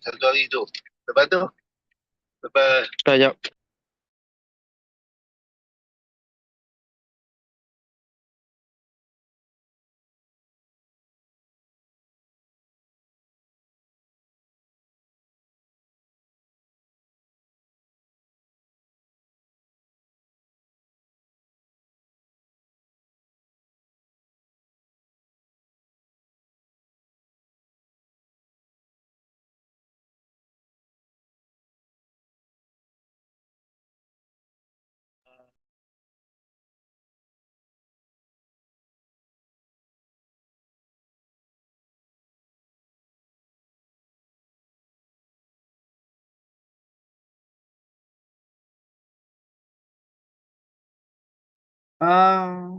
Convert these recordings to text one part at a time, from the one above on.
satu hari tu. Lepas tu, lepas Sekejap. Ah,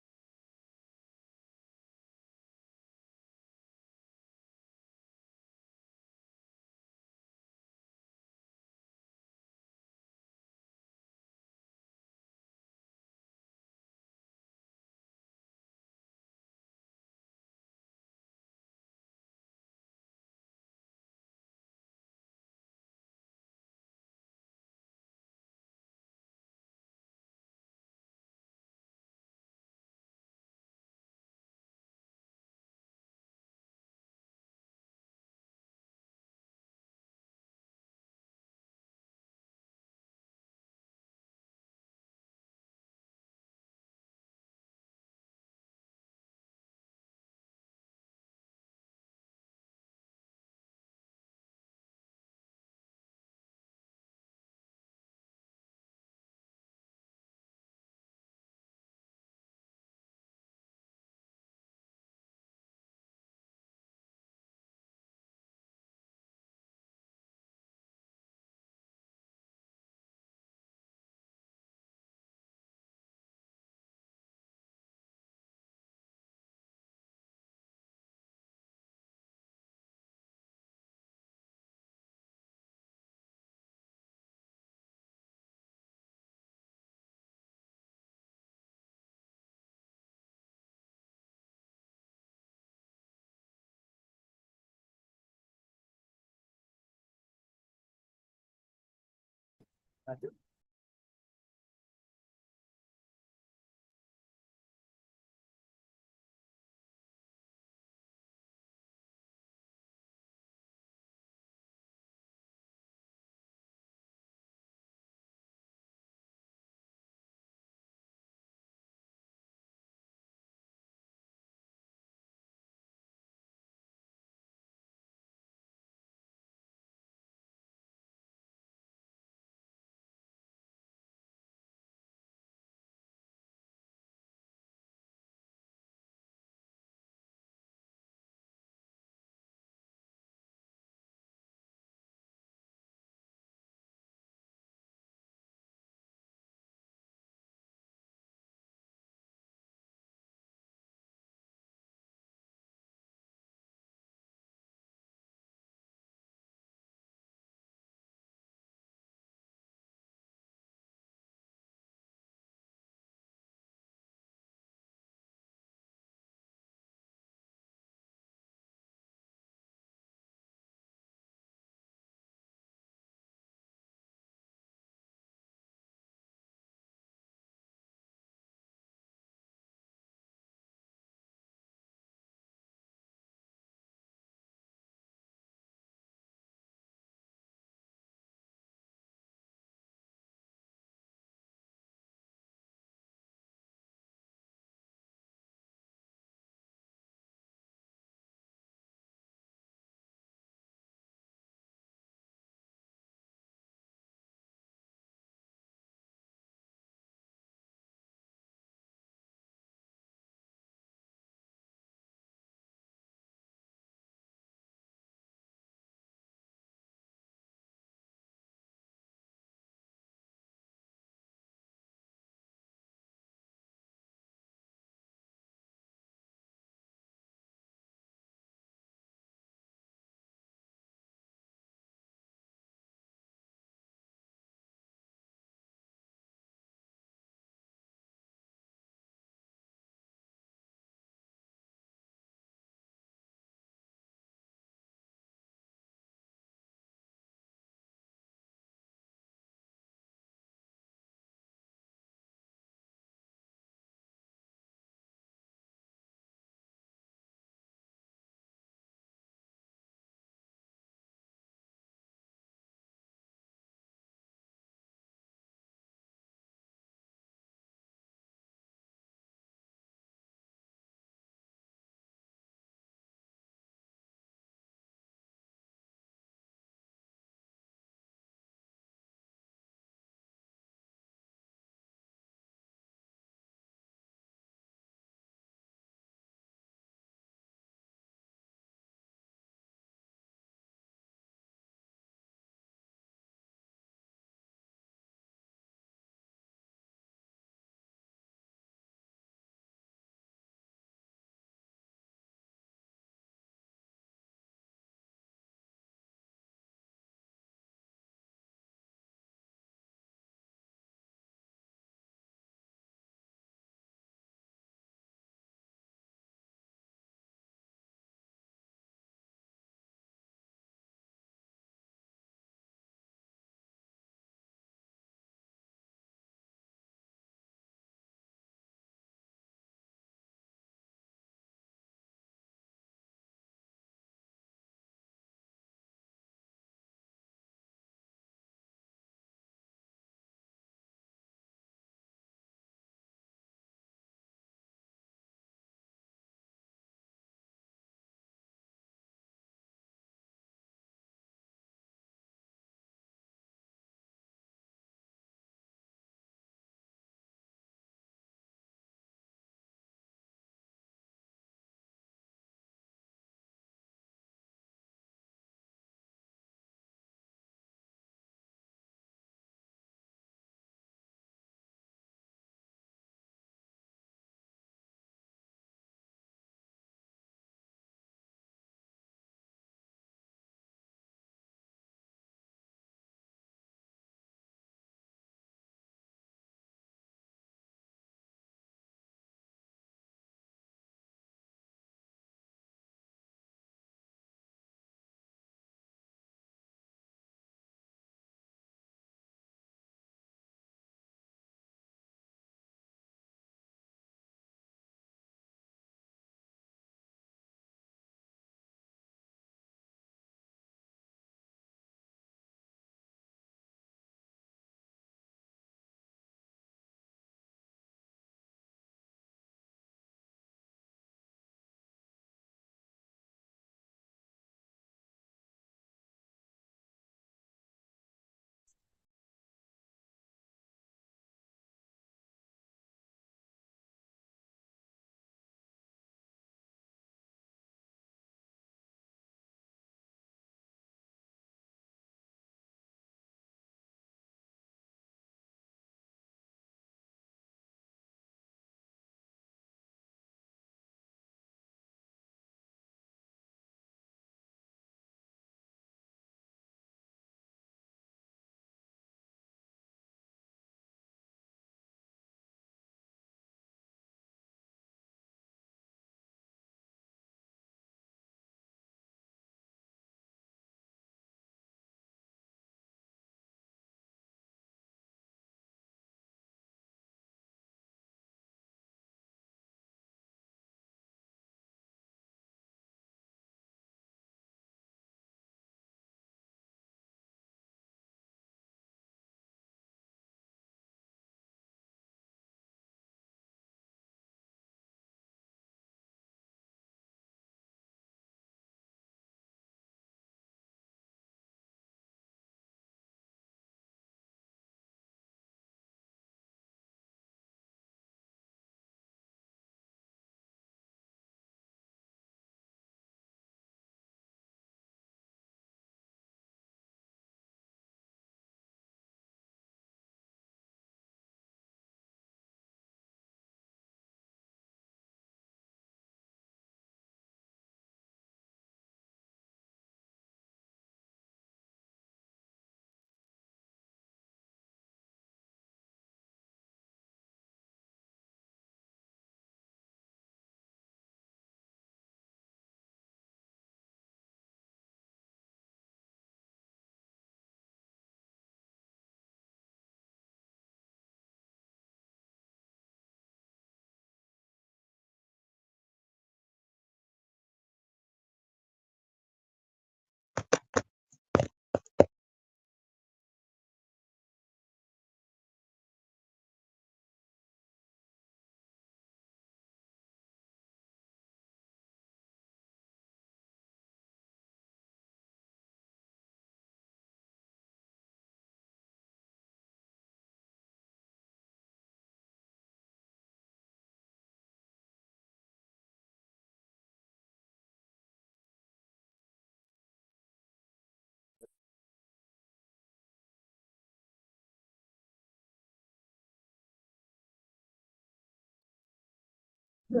Hi,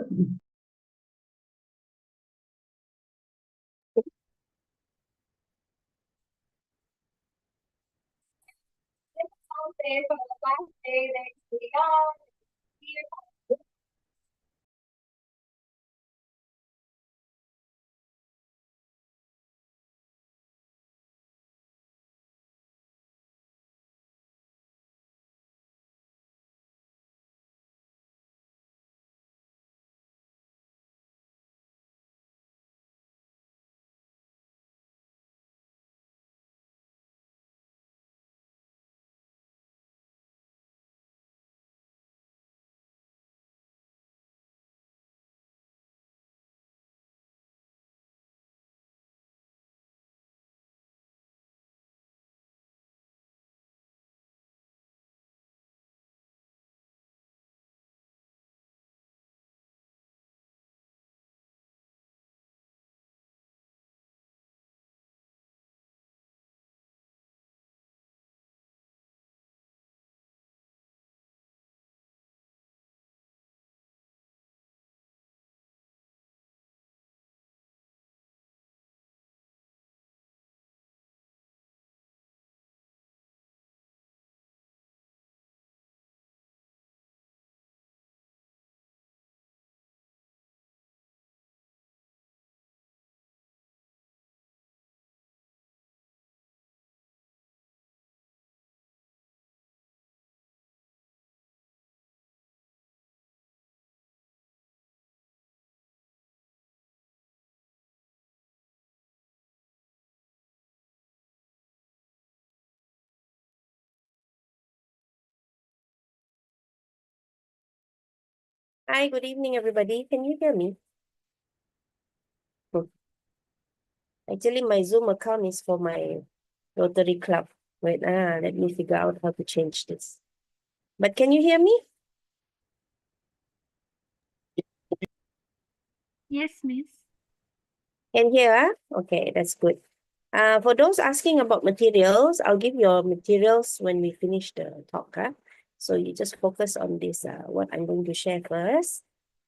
good evening, everybody. Can you hear me? Hmm. Actually, my Zoom account is for my Rotary Club. Wait, let me figure out how to change this. But can you hear me? Yes, miss. Can hear, Okay, that's good. For those asking about materials, I'll give your materials when we finish the talk, So you just focus on this, what I'm going to share first.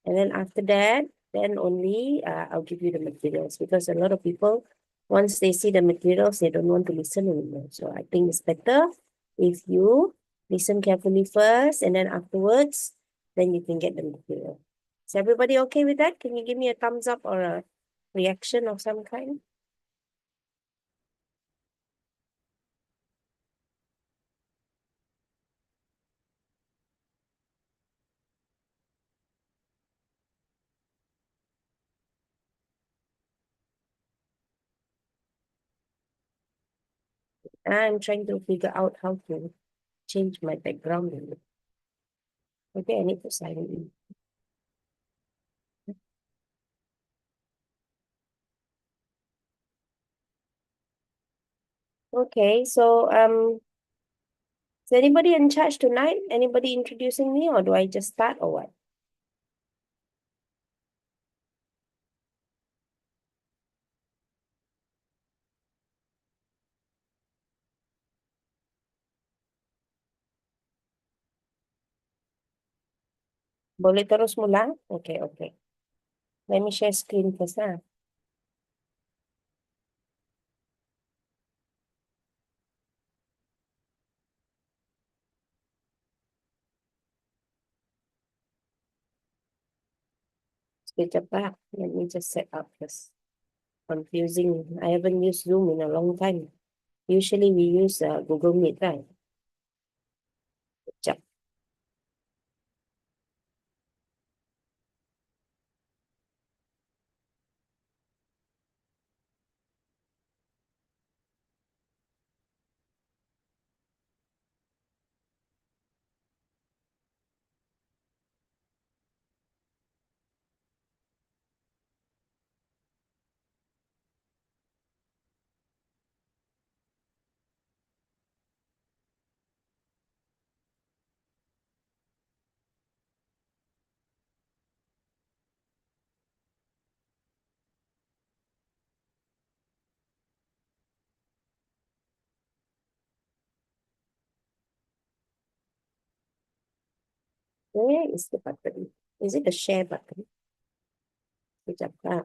And then after that, then only I'll give you the materials because a lot of people, once they see the materials, they don't want to listen anymore. So I think it's better if you listen carefully first and then afterwards, then you can get the material. Is everybody okay with that? Can you give me a thumbs up or a reaction of some kind? I'm trying to figure out how to change my background. Okay, I need to sign in. Okay, so is anybody in charge tonight? Anybody introducing me or do I just start or what? Boleh terus mula? Okay, okay. Let me share screen first. Sekejap lah. Let me just set up first. Confusing. I haven't used Zoom in a long time. Usually we use Google Meet, right? Sekejap. Where is the button? Is it the share button? Sekejap lah.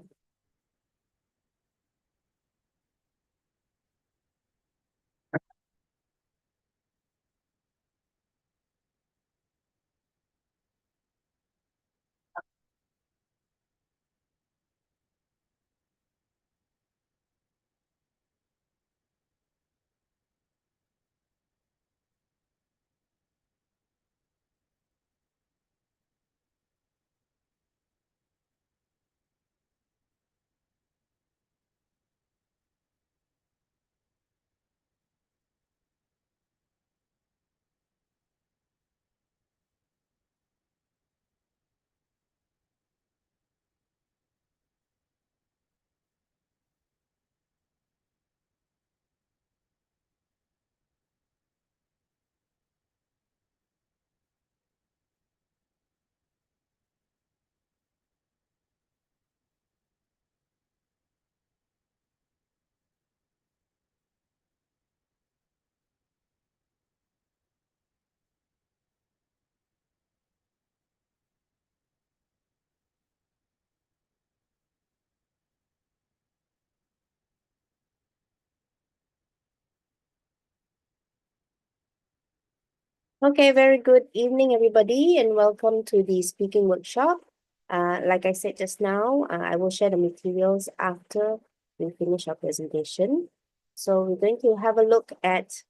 Okay, very good evening, everybody, and welcome to the speaking workshop. Like I said just now, I will share the materials after we finish our presentation. So we're going to have a look at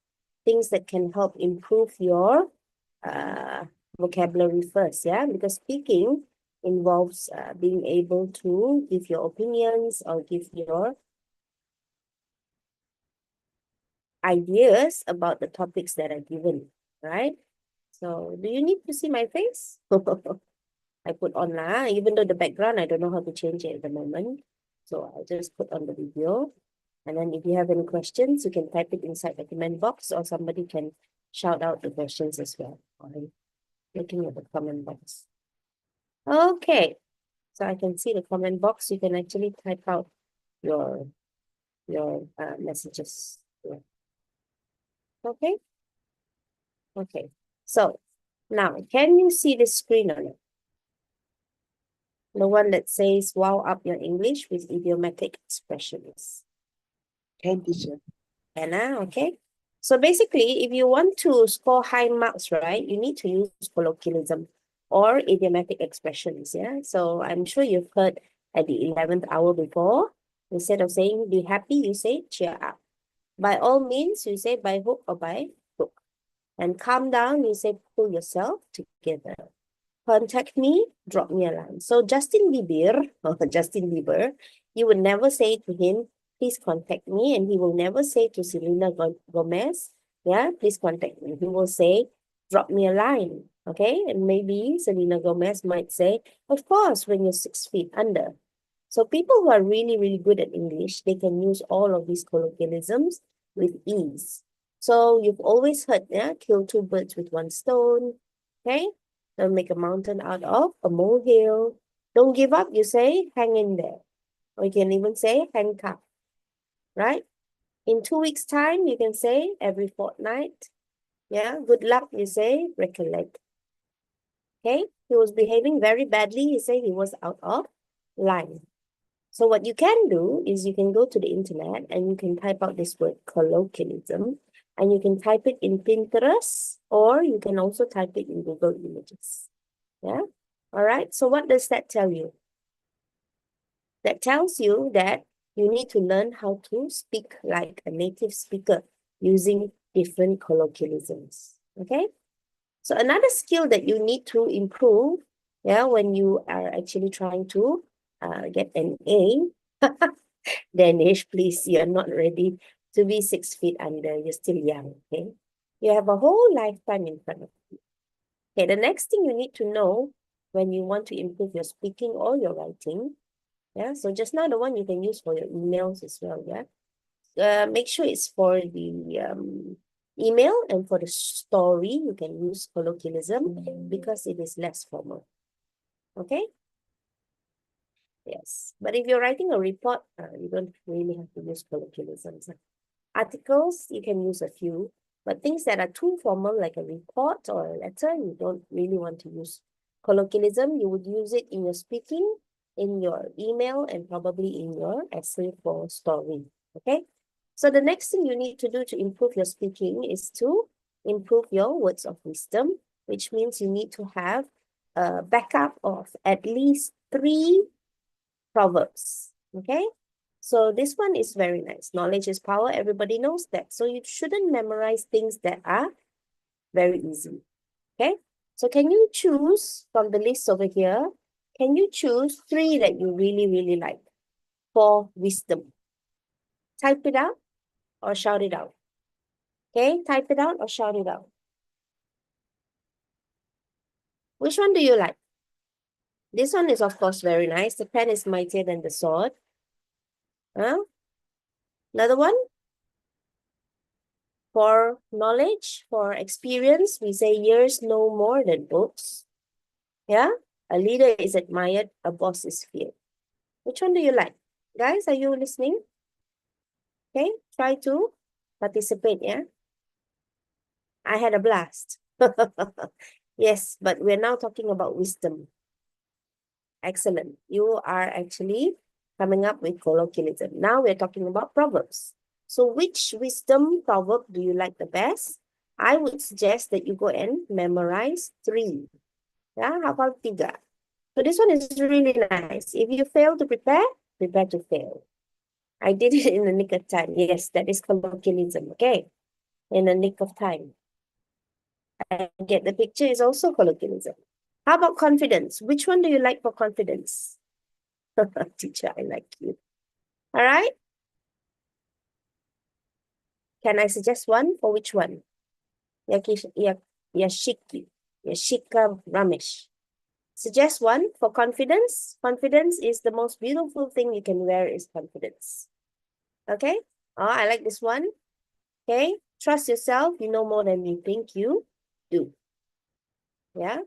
things that can help improve your vocabulary first, yeah? Because speaking involves being able to give your opinions or give your ideas about the topics that are given, right? So do you need to see my face? I put on lah, even though the background, I don't know how to change it at the moment. So I'll just put on the video. And then if you have any questions, you can type it inside the comment box or somebody can shout out the questions as well. I'm looking at the comment box. Okay, so I can see the comment box. You can actually type out your messages. Yeah. Okay. Okay. So now, can you see the screen on it? The one that says wow up your English with idiomatic expressions. Can, teacher. Anna, okay? So basically, if you want to score high marks, right, you need to use colloquialism or idiomatic expressions, yeah? So I'm sure you've heard at the 11th hour before, instead of saying be happy, you say cheer up. By all means, you say by hook or by hook. And calm down, you say pull yourself together. Contact me, drop me a line. So Justin Bieber, you would never say to him, please contact me. And he will never say to Selena Gomez, yeah, please contact me. He will say, drop me a line. Okay. And maybe Selena Gomez might say, of course, when you're 6 feet under. So people who are really, really good at English, they can use all of these colloquialisms with ease. So you've always heard, yeah, kill two birds with one stone. Okay. Don't make a mountain out of a molehill. Don't give up, you say, hang in there. Or you can even say handcuff, right? In 2 weeks' time, you can say every fortnight. Yeah, good luck, you say, recollect. Okay, he was behaving very badly. He said he was out of line. So what you can do is you can go to the internet and you can type out this word colloquialism and you can type it in Pinterest or you can also type it in Google Images. Yeah. All right. So what does that tell you? That tells you that you need to learn how to speak like a native speaker using different colloquialisms. Okay. So another skill that you need to improve, yeah, when you are actually trying to get an A, Danish, please, you're not ready to be 6 feet under. You're still young, okay? You have a whole lifetime in front of you. Okay, the next thing you need to know when you want to improve your speaking or your writing, yeah, so just now the one you can use for your emails as well, yeah? Make sure it's for the email and for the story, you can use colloquialism because it is less formal, okay? Yes, but if you're writing a report, you don't really have to use colloquialisms. Articles, you can use a few, but things that are too formal, like a report or a letter, you don't really want to use colloquialism, you would use it in your speaking, in your email, and probably in your essay for story. Okay? So the next thing you need to do to improve your speaking is to improve your words of wisdom, which means you need to have a backup of at least 3 proverbs. Okay? So this one is very nice. Knowledge is power. Everybody knows that. So you shouldn't memorize things that are very easy. Okay? So can you choose from the list over here? Can you choose 3 that you really, really like for wisdom? Type it out or shout it out. Okay? Type it out or shout it out. Which one do you like? This one is, of course, very nice. The pen is mightier than the sword. Huh? Another one? For knowledge, for experience, we say years know more than books. Yeah? A leader is admired, a boss is feared. Which one do you like? Guys, are you listening? Okay, try to participate, yeah? I had a blast. Yes, but we're now talking about wisdom. Excellent. You are actually coming up with colloquialism. Now we're talking about proverbs. So which wisdom proverb do you like the best? I would suggest that you go and memorize 3. Yeah, how about 3? So this one is really nice. If you fail to prepare, prepare to fail. I did it in the nick of time. Yes, that is colloquialism, okay? In the nick of time. I get the picture is also colloquialism. How about confidence? Which one do you like for confidence? Teacher, I like you. All right. Can I suggest one for which one? Yashika Ramesh. Suggest one for confidence. Confidence is the most beautiful thing you can wear is confidence. Okay. Oh, I like this one. Okay. Trust yourself. You know more than you think you do. Yeah.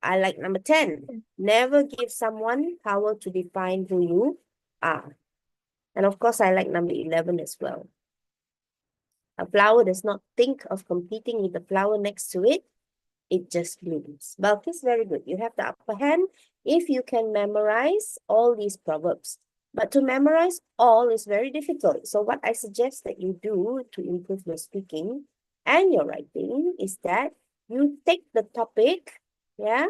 I like number 10. Never give someone power to define who you are. And of course, I like number 11 as well. A flower does not think of competing with the flower next to it. It just blooms. Balkis, very good. You have the upper hand if you can memorize all these proverbs. But to memorize all is very difficult. So what I suggest that you do to improve your speaking and your writing is that you take the topic, yeah,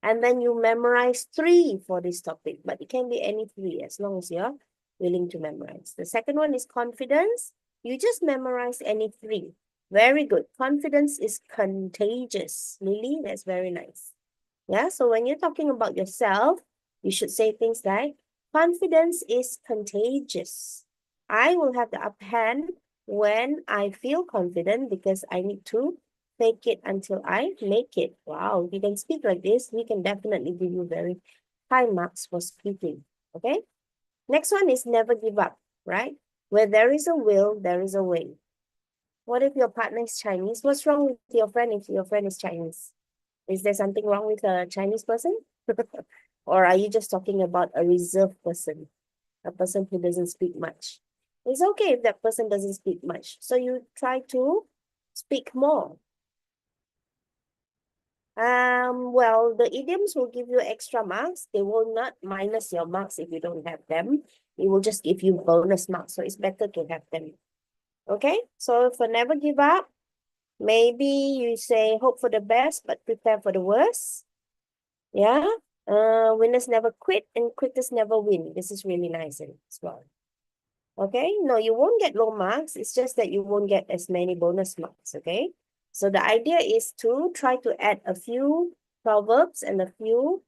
and then you memorize 3 for this topic. But it can be any 3 as long as you're willing to memorize. The second one is confidence. You just memorize any 3. Very good. Confidence is contagious. Lily, that's very nice. Yeah, so when you're talking about yourself, you should say things like, confidence is contagious. I will have the upper hand when I feel confident because I need to fake it until I make it. Wow, if you can speak like this, we can definitely give you very high marks for speaking. Okay? Next one is never give up, right? Where there is a will, there is a way. What if your partner is Chinese? What's wrong with your friend if your friend is Chinese? Is there something wrong with a Chinese person? Or are you just talking about a reserved person? A person who doesn't speak much? It's okay if that person doesn't speak much. So you try to speak more. Well, the idioms will give you extra marks. They will not minus your marks if you don't have them. It will just give you bonus marks. So it's better to have them. Okay, so for never give up, maybe you say hope for the best, but prepare for the worst. Yeah. Winners never quit and quitters never win. This is really nice as well. Okay. No, you won't get low marks. It's just that you won't get as many bonus marks. Okay. So the idea is to try to add a few proverbs and a few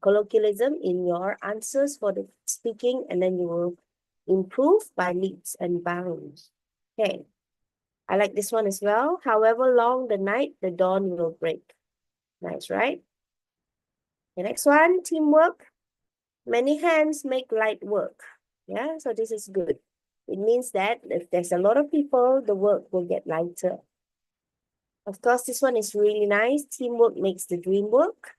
colloquialism in your answers for the speaking, and then you will improve by leaps and bounds. Okay. I like this one as well. However long the night, the dawn will break. Nice, right? The next one, teamwork. Many hands make light work. Yeah, so this is good. It means that if there's a lot of people, the work will get lighter. Of course, this one is really nice. Teamwork makes the dream work.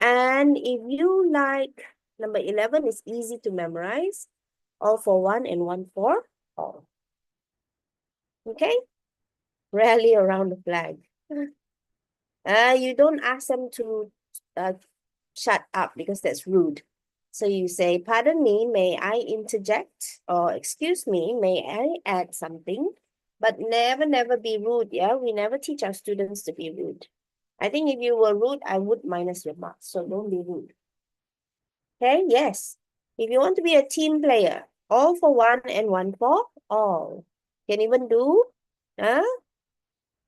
And if you like, number 11 is easy to memorize. All for one and one for all. Okay? Rally around the flag. You don't ask them to shut up because that's rude. So you say, pardon me, may I interject? Or excuse me, may I add something? But never be rude, yeah? We never teach our students to be rude. I think if you were rude, I would minus your marks. So don't be rude. Okay, yes. If you want to be a team player, all for one and one for all. Can even do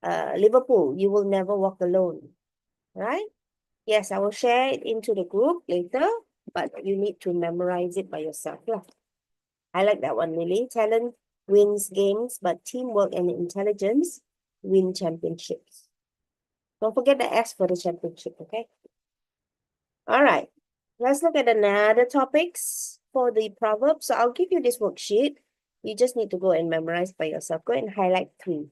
Liverpool, you will never walk alone. Right? Yes, I will share it into the group later, but you need to memorize it by yourself. Yeah. I like that one, Lily. Talent wins games, but teamwork and intelligence win championships. Don't forget the S for the championship, okay? All right. Let's look at another topics for the proverbs. So I'll give you this worksheet. You just need to go and memorize by yourself. Go and highlight 3.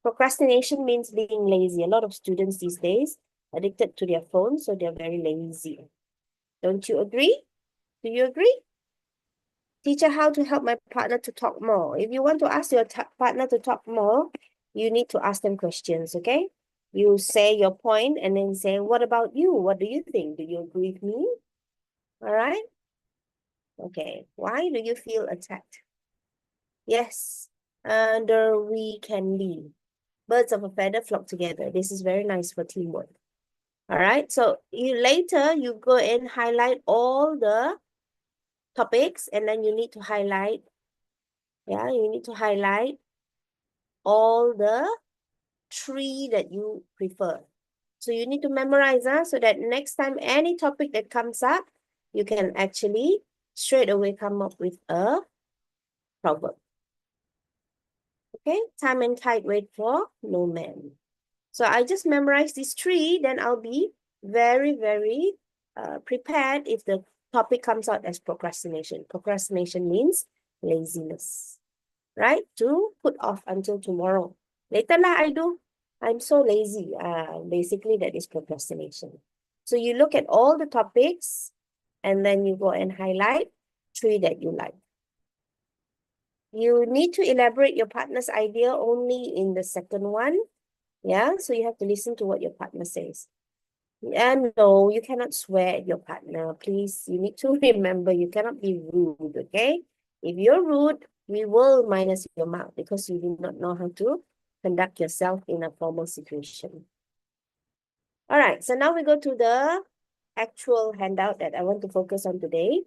Procrastination means being lazy. A lot of students these days addicted to their phones, so they're very lazy. Don't you agree? Do you agree? Teacher, how to help my partner to talk more? If you want to ask your partner to talk more, you need to ask them questions, okay? You say your point and then say, what about you? What do you think? Do you agree with me? All right? Okay. Why do you feel attacked? Yes. There we can be. Birds of a feather flock together. This is very nice for teamwork. All right. So later you go and highlight all the topics, and then you need to highlight, you need to highlight all the 3 that you prefer. So you need to memorize, so that next time any topic that comes up, you can actually straight away come up with a proverb. Okay, time and tide wait for no man. So I just memorize these 3, then I'll be very prepared if the topic comes out as procrastination. Procrastination means laziness, right? To put off until tomorrow. Later lah, I do. I'm so lazy. Basically, that is procrastination. So you look at all the topics, and then you go and highlight 3 that you like. You need to elaborate your partner's idea only in the second one. Yeah, so you have to listen to what your partner says. And no, you cannot swear at your partner. Please, you need to remember, you cannot be rude, okay? If you're rude, we will minus your mark because you do not know how to conduct yourself in a formal situation. All right, so now we go to the actual handout that I want to focus on today.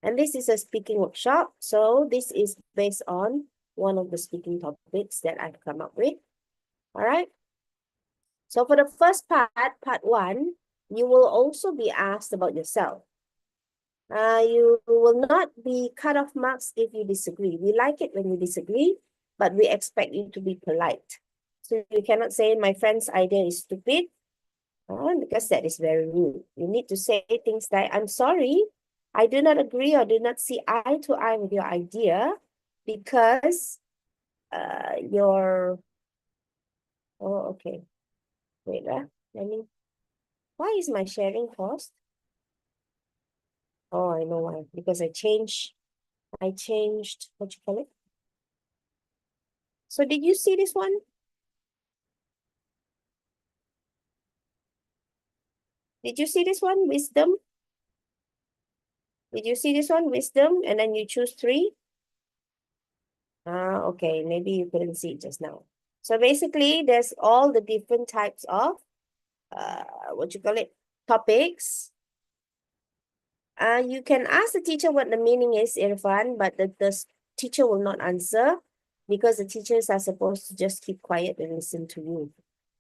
And this is a speaking workshop. So this is based on one of the speaking topics that I've come up with. All right. So for the first part 1, you will also be asked about yourself. You will not be cut off marks if you disagree. We like it when you disagree, but we expect you to be polite. So you cannot say my friend's idea is stupid, because that is very rude. You need to say things like, I'm sorry, I do not agree or do not see eye to eye with your idea because okay. Wait, why is my sharing paused? Oh, I know why. Because I changed, what you call it? So did you see this one? Did you see this one, wisdom? Did you see this one, wisdom? And then you choose 3? Okay, maybe you couldn't see it just now. So basically, there's all the different types of, what you call it, topics. You can ask the teacher what the meaning is, Irfan, but the teacher will not answer because the teachers are supposed to just keep quiet and listen to you.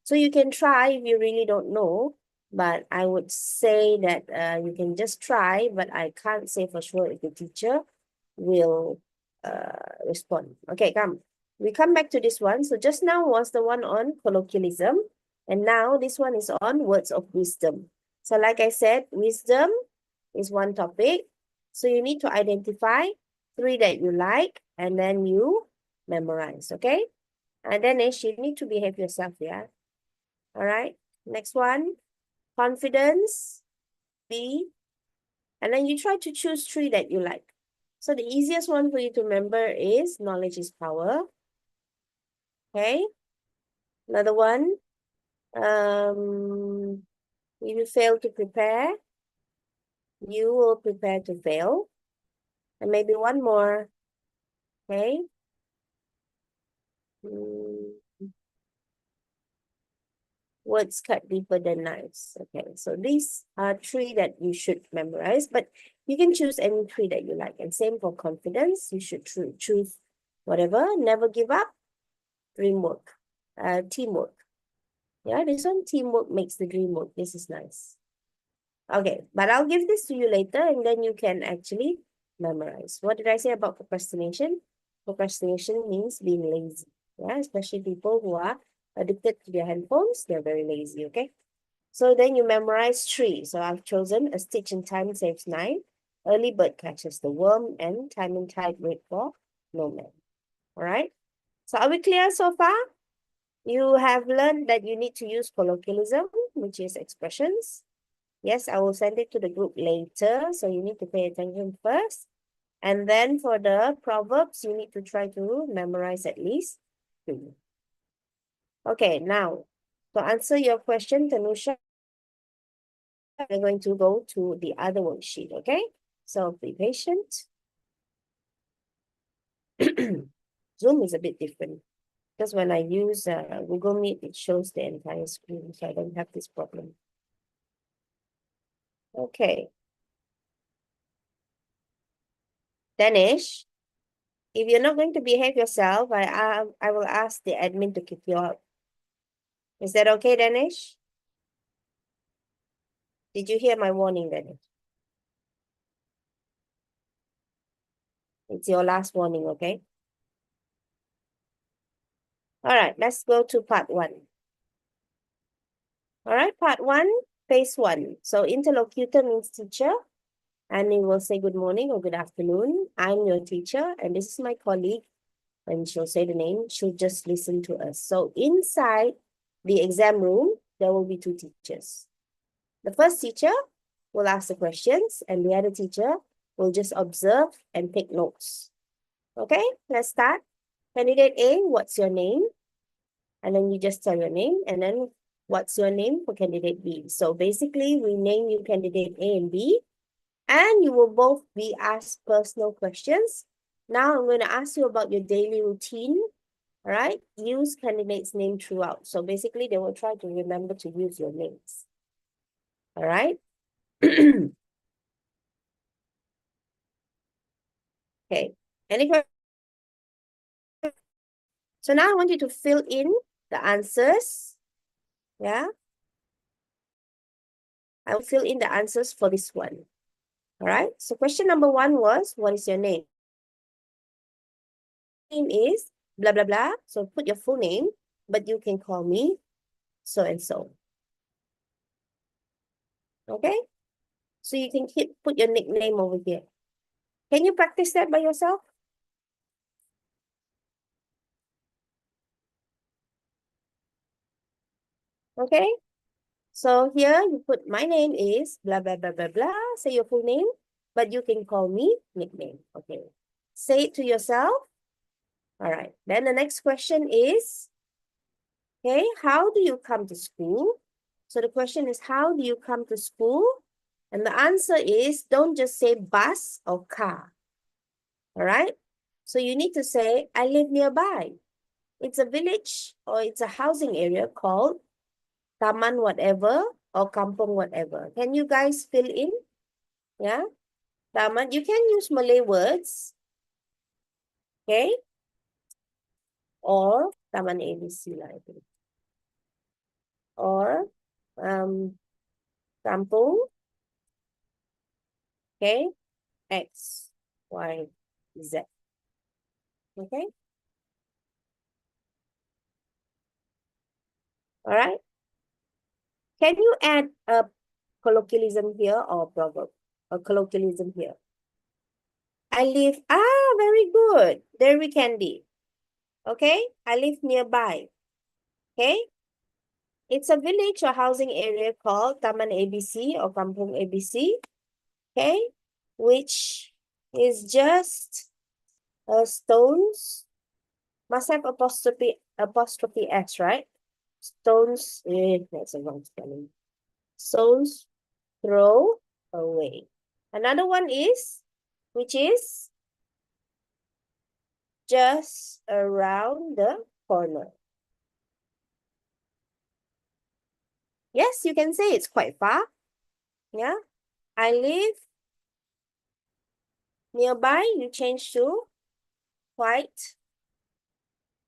So you can try if you really don't know, but I would say that you can just try, but I can't say for sure if the teacher will respond. Okay, we come back to this one. So just now was the one on colloquialism, and now this one is on words of wisdom. So like I said, wisdom is one topic. So you need to identify 3 that you like, and then you memorize, okay? And then you need to behave yourself, yeah? All right, next one, confidence, B. And then you try to choose 3 that you like. So the easiest one for you to remember is knowledge is power. Okay. Another one, If you fail to prepare, you will prepare to fail. And maybe one more. Okay. Words cut deeper than knives. Okay, so these are three that you should memorize, but you can choose any three that you like. And same for confidence, you should choose whatever. Never give up. Dreamwork. Teamwork. Yeah, this one, teamwork makes the dream work. This is nice. Okay, but I'll give this to you later and then you can actually memorize. What did I say about procrastination? Procrastination means being lazy. Yeah, especially people who are addicted to their handphones, they're very lazy, okay? So then you memorize three. So I've chosen a stitch in time saves 9, early bird catches the worm, and time and tide wait for no man. All right? So are we clear so far? You have learned that you need to use colloquialism, which is expressions. Yes, I will send it to the group later. So you need to pay attention first. And then for the proverbs, you need to try to memorize at least 2. Okay, now to answer your question, Tanusha, we're going to go to the other worksheet, okay? So be patient. Zoom is a bit different because when I use Google Meet, it shows the entire screen, so I don't have this problem. Okay. Danish, if you're not going to behave yourself, I will ask the admin to kick you out. Is that okay, Danish? Did you hear my warning, Danish? It's your last warning, okay? All right, let's go to part 1. All right, part 1, phase 1. So interlocutor means teacher, and it will say good morning or good afternoon. I'm your teacher, and this is my colleague. When she'll say the name, she'll just listen to us. So inside the exam room, there will be 2 teachers. The first teacher will ask the questions, and the other teacher will just observe and take notes. Okay, let's start. Candidate A, what's your name? And then you just tell your name, and then what's your name for candidate B? So basically, we name you candidate A and B, and you will both be asked personal questions. Now I'm going to ask you about your daily routine. All right, use candidate's name throughout. So basically, they will try to remember to use your names. All right. Okay. Any questions? So now I want you to fill in the answers. Yeah. I will fill in the answers for this one. All right. So question number 1 was, what is your name? Name is blah, blah, blah. So put your full name, but you can call me so and so. Okay. So you can put your nickname over here. Can you practice that by yourself? Okay. So here you put my name is blah, blah, blah, blah, blah. Say your full name, but you can call me nickname. Okay. Say it to yourself. All right. Then the next question is, okay, how do you come to school? So the question is, how do you come to school? And the answer is, don't just say bus or car. All right. So you need to say, I live nearby. It's a village or it's a housing area called Taman whatever or Kampung whatever. Can you guys fill in? Yeah. Taman, you can use Malay words. Okay. Or Taman ABC lah, I think. Or Kampung. Okay. X, Y, Z. Okay. All right. Can you add a colloquialism here or proverb? A colloquialism here. I live, very good. There we can be. Okay. I live nearby. Okay. It's a village or housing area called Taman ABC or Kampung ABC. Okay. Which is just stones. Must have apostrophe S, right? Stones, that's a wrong spelling. Stones throw away. Another one is, which is just around the corner. Yes, you can say it's quite far. Yeah. I live nearby. You change to quite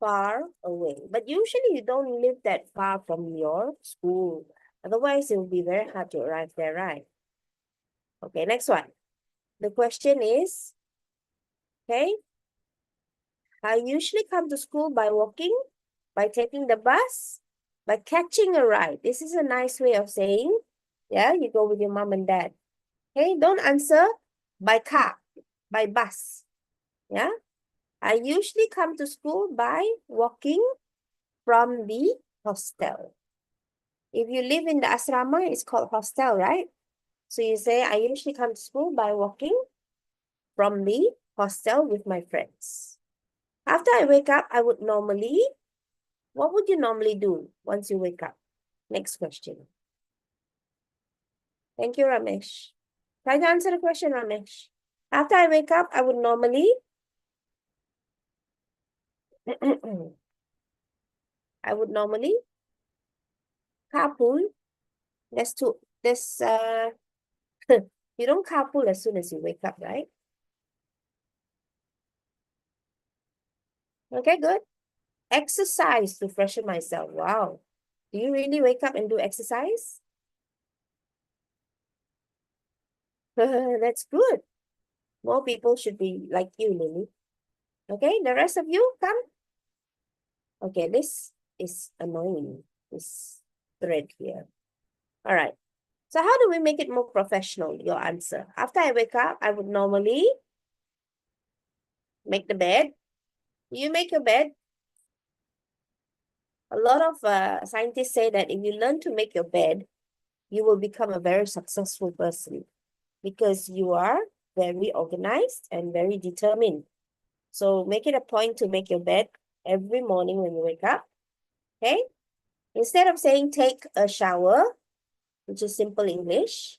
far away. But usually you don't live that far from your school. Otherwise, it will be very hard to arrive there, right? Okay, next one. The question is, okay, I usually come to school by walking, by taking the bus, by catching a ride. This is a nice way of saying, yeah, you go with your mom and dad. Okay, don't answer by car, by bus. Yeah, I usually come to school by walking from the hostel. If you live in the asrama, it's called hostel, right? So you say, I usually come to school by walking from the hostel with my friends. After I wake up, I would normally, what would you normally do once you wake up? Next question. Thank you, Ramesh. Try to answer the question, Ramesh. After I wake up, I would normally, I would normally carpool. You don't carpool as soon as you wake up, right? Okay, good. Exercise to freshen myself. Wow. Do you really wake up and do exercise? That's good. More people should be like you, Lily. Okay, the rest of you, come. Okay, this is annoying, this thread here. All right. So how do we make it more professional, your answer? After I wake up, I would normally make the bed. You make your bed. A lot of scientists say that if you learn to make your bed, you will become a very successful person because you are very organized and very determined. So make it a point to make your bed every morning when you wake up. Okay? Instead of saying take a shower, which is simple English,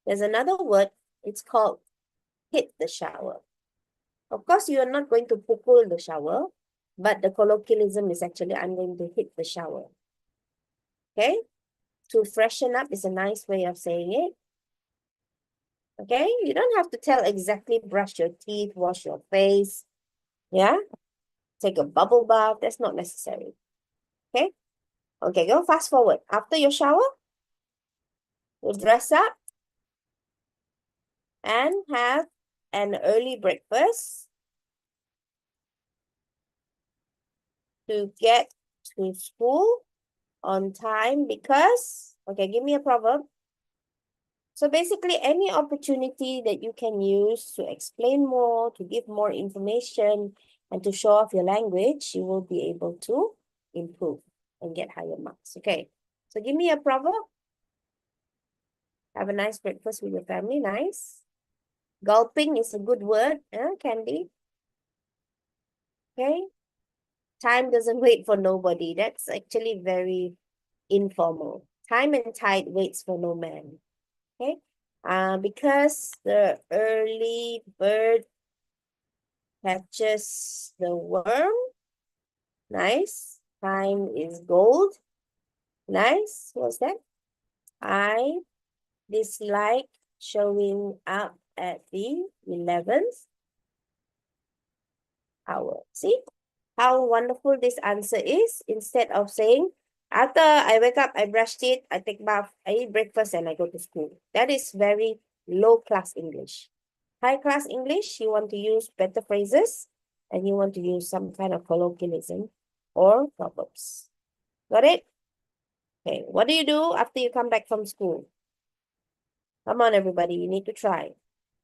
there's another word. It's called hit the shower. Of course, you are not going to pukul the shower, but the colloquialism is actually I'm going to hit the shower. Okay? To freshen up is a nice way of saying it. Okay? You don't have to tell exactly brush your teeth, wash your face. Yeah? Take a bubble bath. That's not necessary. Okay? Okay, go fast forward. After your shower, you dress up and have an early breakfast to get to school on time because, okay, give me a proverb. So basically, any opportunity that you can use to explain more, to give more information, and to show off your language, you will be able to improve and get higher marks. Okay, so give me a proverb. Have a nice breakfast with your family. Nice. Gulping is a good word, Candy. Okay. Time doesn't wait for nobody. That's actually very informal. Time and tide waits for no man. Okay. Because the early bird catches the worm. Nice. Time is gold. Nice. What's that? I dislike showing up at the 11th hour. See how wonderful this answer is? Instead of saying, after I wake up, I brush teeth, I take bath, I eat breakfast, and I go to school. That is very low-class English. High-class English, you want to use better phrases, and you want to use some kind of colloquialism or proverbs. Got it? Okay, what do you do after you come back from school? Come on, everybody, you need to try.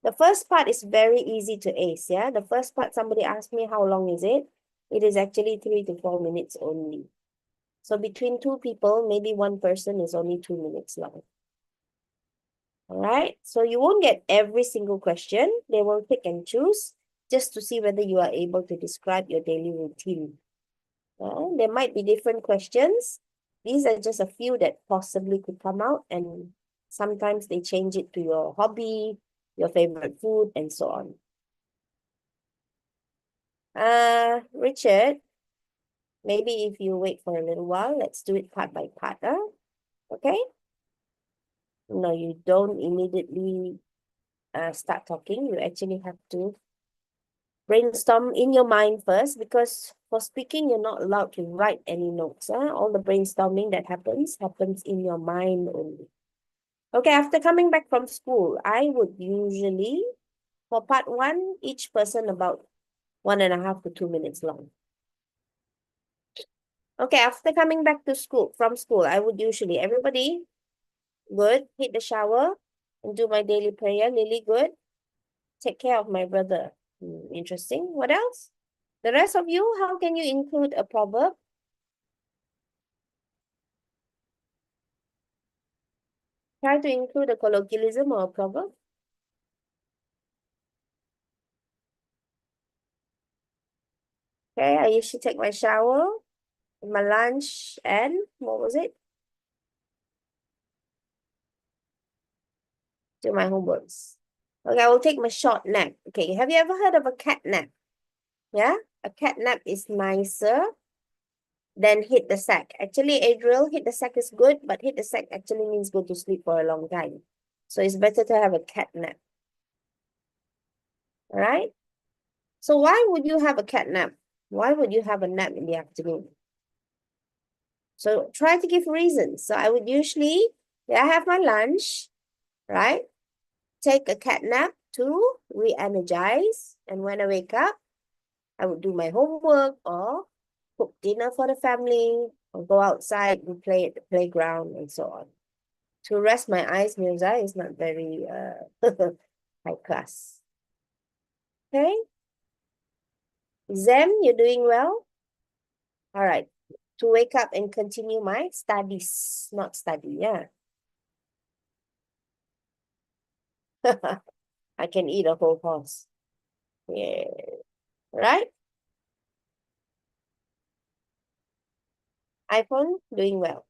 The first part is very easy to ace, yeah? The first part, somebody asked me how long is it? It is actually 3 to 4 minutes only. So between two people, maybe one person is only 2 minutes long. All right, so you won't get every single question. They will pick and choose just to see whether you are able to describe your daily routine. There might be different questions These are just a few that possibly could come out, and sometimes they change it to your hobby, your favorite food, and so on. Richard, maybe if you wait for a little while, let's do it part by part, okay? No, you don't immediately start talking. You actually have to brainstorm in your mind first, because for speaking, you're not allowed to write any notes. All the brainstorming that happens in your mind only. Okay, after coming back from school, I would usually, for part one, each person about 1.5 to 2 minutes long. Okay, after coming back to school, from school, I would usually, everybody, good, hit the shower and do my daily prayer. Lily, good. Take care of my brother. Interesting. What else? The rest of you, how can you include a proverb? Try to include a colloquialism or a proverb. Okay, I usually take my shower, my lunch, and what was it? Do my homeworks. Okay, I will take my short nap. Okay, have you ever heard of a cat nap? Yeah, a cat nap is nicer than hit the sack. Actually, Adriel, hit the sack is good, but hit the sack actually means go to sleep for a long time. So it's better to have a cat nap. All right? So why would you have a cat nap? Why would you have a nap in the afternoon? So try to give reasons. So I would usually, I have my lunch, right? Take a cat nap to re-energize. And when I wake up, I would do my homework or cook dinner for the family or go outside and play at the playground and so on. To rest my eyes, Mirza, is not very high class. Okay? Zem, you're doing well? All right. To wake up and continue my studies, not study, yeah. I can eat a whole horse. Yeah. Right? iPhone, doing well.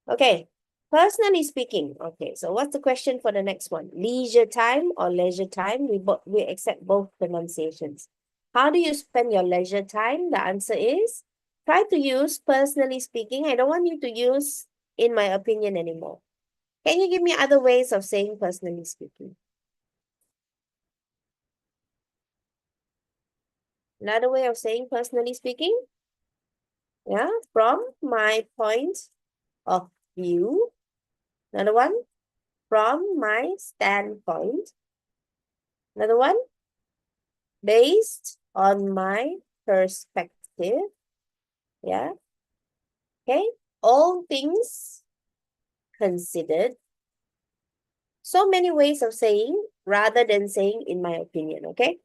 Okay. Personally speaking, okay, so what's the question for the next one? Leisure time or leisure time? We accept both pronunciations. How do you spend your leisure time? The answer is try to use personally speaking. I don't want you to use in my opinion anymore. Can you give me other ways of saying personally speaking? Another way of saying personally speaking? Yeah, from my point of view. Another one, from my standpoint. Another one, based on my perspective. Yeah. Okay. All things considered. So many ways of saying rather than saying in my opinion. Okay.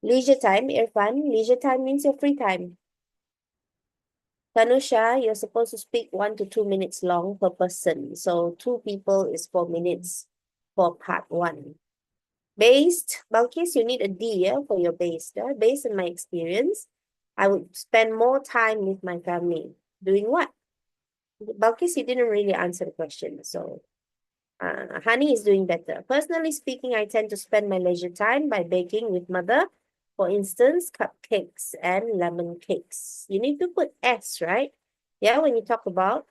Leisure time, Irfan. Leisure time means your free time. Tanusha, you're supposed to speak 1 to 2 minutes long per person. So 2 people is 4 minutes for part 1. Based, Balkis, you need a D, yeah, for your based. Based on my experience, I would spend more time with my family. Doing what? Balkis, you didn't really answer the question. So, Honey is doing better. Personally speaking, I tend to spend my leisure time by baking with mother. For instance, cupcakes and lemon cakes. You need to put S, right? Yeah, when you talk about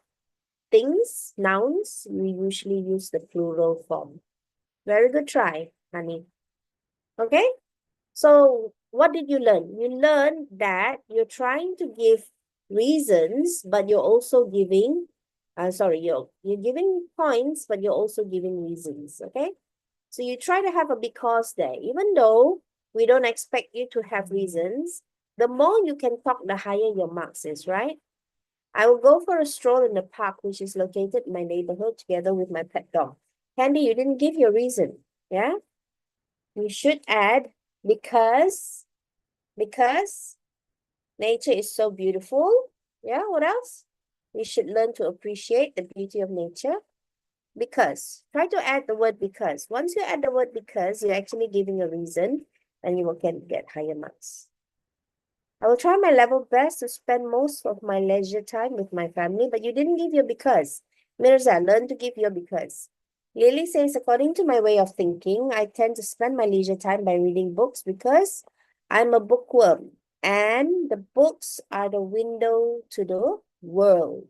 things, nouns, we usually use the plural form. Very good try, Honey. Okay? So what did you learn? You learned that you're trying to give reasons, but you're also giving, you're giving points, but you're also giving reasons, okay? So you try to have a because there. Even though we don't expect you to have reasons, the more you can talk, the higher your marks is, right? I will go for a stroll in the park, which is located in my neighborhood, together with my pet dog. Candy, you didn't give your reason, yeah? You should add because nature is so beautiful. Yeah, what else? We should learn to appreciate the beauty of nature. Because. Try to add the word because. Once you add the word because, you're actually giving a reason and you can get higher marks. I will try my level best to spend most of my leisure time with my family, but you didn't give your because. Mirza, learn to give your because. Lily says, according to my way of thinking, I tend to spend my leisure time by reading books because I'm a bookworm and the books are the window to the world.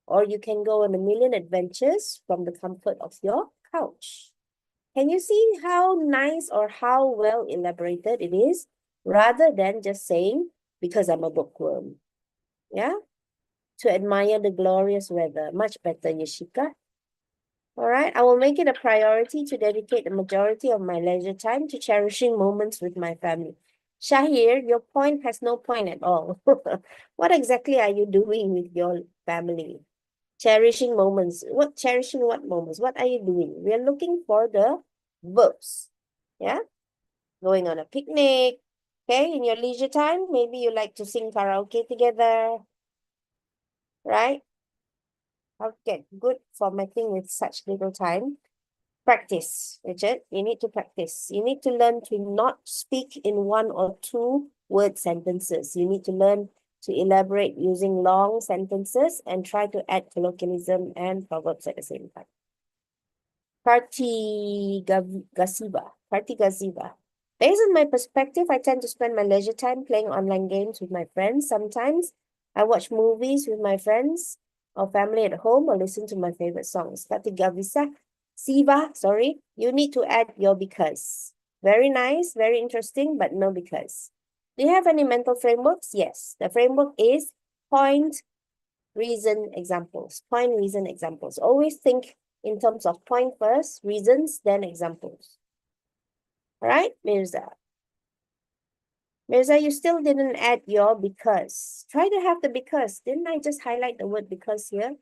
Or you can go on a million adventures from the comfort of your couch. Can you see how nice or how well elaborated it is rather than just saying, because I'm a bookworm? Yeah? To admire the glorious weather. Much better, Yashika. All right, I will make it a priority to dedicate the majority of my leisure time to cherishing moments with my family. Shahir, your point has no point at all. What exactly are you doing with your family? Cherishing moments. What cherishing what moments? What are you doing? We are looking for the verbs. Yeah? Going on a picnic. Okay, in your leisure time, maybe you like to sing karaoke together. Right? Okay, good formatting with such little time. Practice, Richard. You need to practice. You need to learn to not speak in one or two word sentences. You need to learn to elaborate using long sentences and try to add colloquialism and proverbs at the same time. Gasiba. Based on my perspective, I tend to spend my leisure time playing online games with my friends. Sometimes I watch movies with my friends or family at home or listen to my favorite songs. Siva, sorry, you need to add your because. Very nice, very interesting, but no because. Do you have any mental frameworks? Yes. The framework is point, reason, examples. Point, reason, examples. Always think in terms of point first, reasons, then examples. All right, Mirza. Mirza, you still didn't add your because. Try to have the because. Didn't I just highlight the word because here?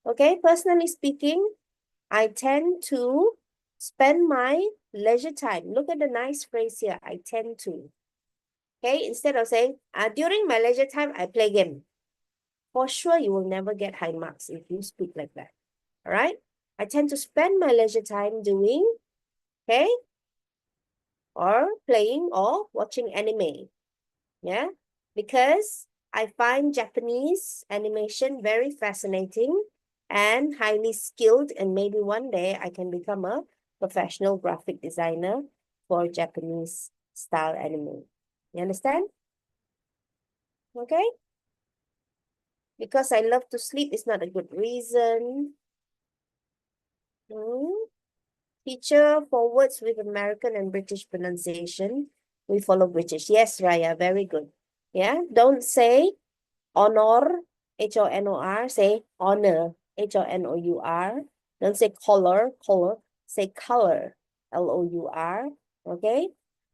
Okay, personally speaking, I tend to spend my leisure time. Look at the nice phrase here. I tend to. Okay, instead of saying, during my leisure time, I play game. For sure, you will never get high marks if you speak like that. All right? I tend to spend my leisure time doing, okay, or playing or watching anime. Yeah, because I find Japanese animation very fascinating and highly skilled, and maybe one day I can become a professional graphic designer for Japanese style anime. You understand? Okay? Because I love to sleep is not a good reason. Teacher, for words with American and British pronunciation, we follow British. Yes, Raya, very good. Yeah, don't say honor, Honor, say honor, Honour. Don't say color, say color, Lour. Okay?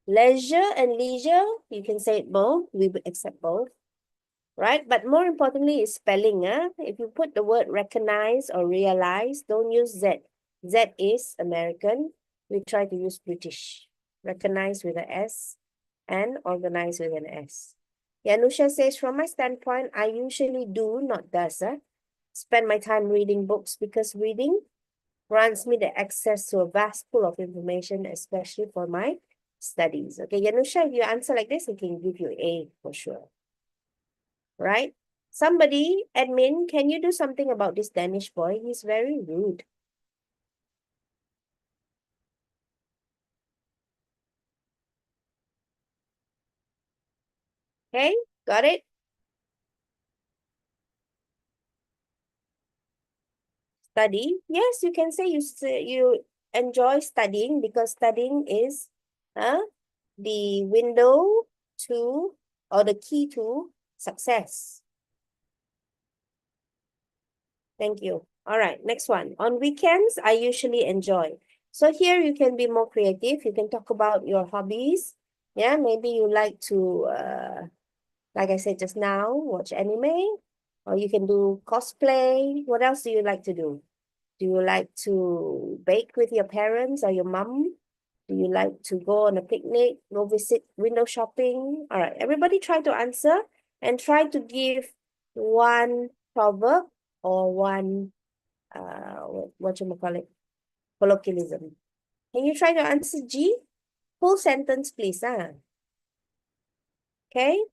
Leisure and leisure, you can say it both. We accept both. Right? But more importantly is spelling. If you put the word recognize or realize, don't use Z. Z is American. We try to use British. Recognize with an S and organize with an S. Yanusha says, from my standpoint, I usually do, not does, spend my time reading books because reading grants me the access to a vast pool of information, especially for my studies. Okay, Yanusha, if you answer like this, we can give you A for sure. Right? Somebody, admin, can you do something about this Danish boy? He's very rude. Okay, got it? Study. Yes, you can say you enjoy studying because studying is the window to or the key to success. Thank you. All right, next one. On weekends, I usually enjoy. So here you can be more creative. You can talk about your hobbies. Yeah, maybe you like to like I said just now, watch anime, or you can do cosplay. What else do you like to do? Do you like to bake with your parents or your mom? Do you like to go on a picnic, go visit window shopping? All right, everybody try to answer and try to give one proverb or one, what you call it, colloquialism. Can you try to answer G? Full sentence, please. Okay.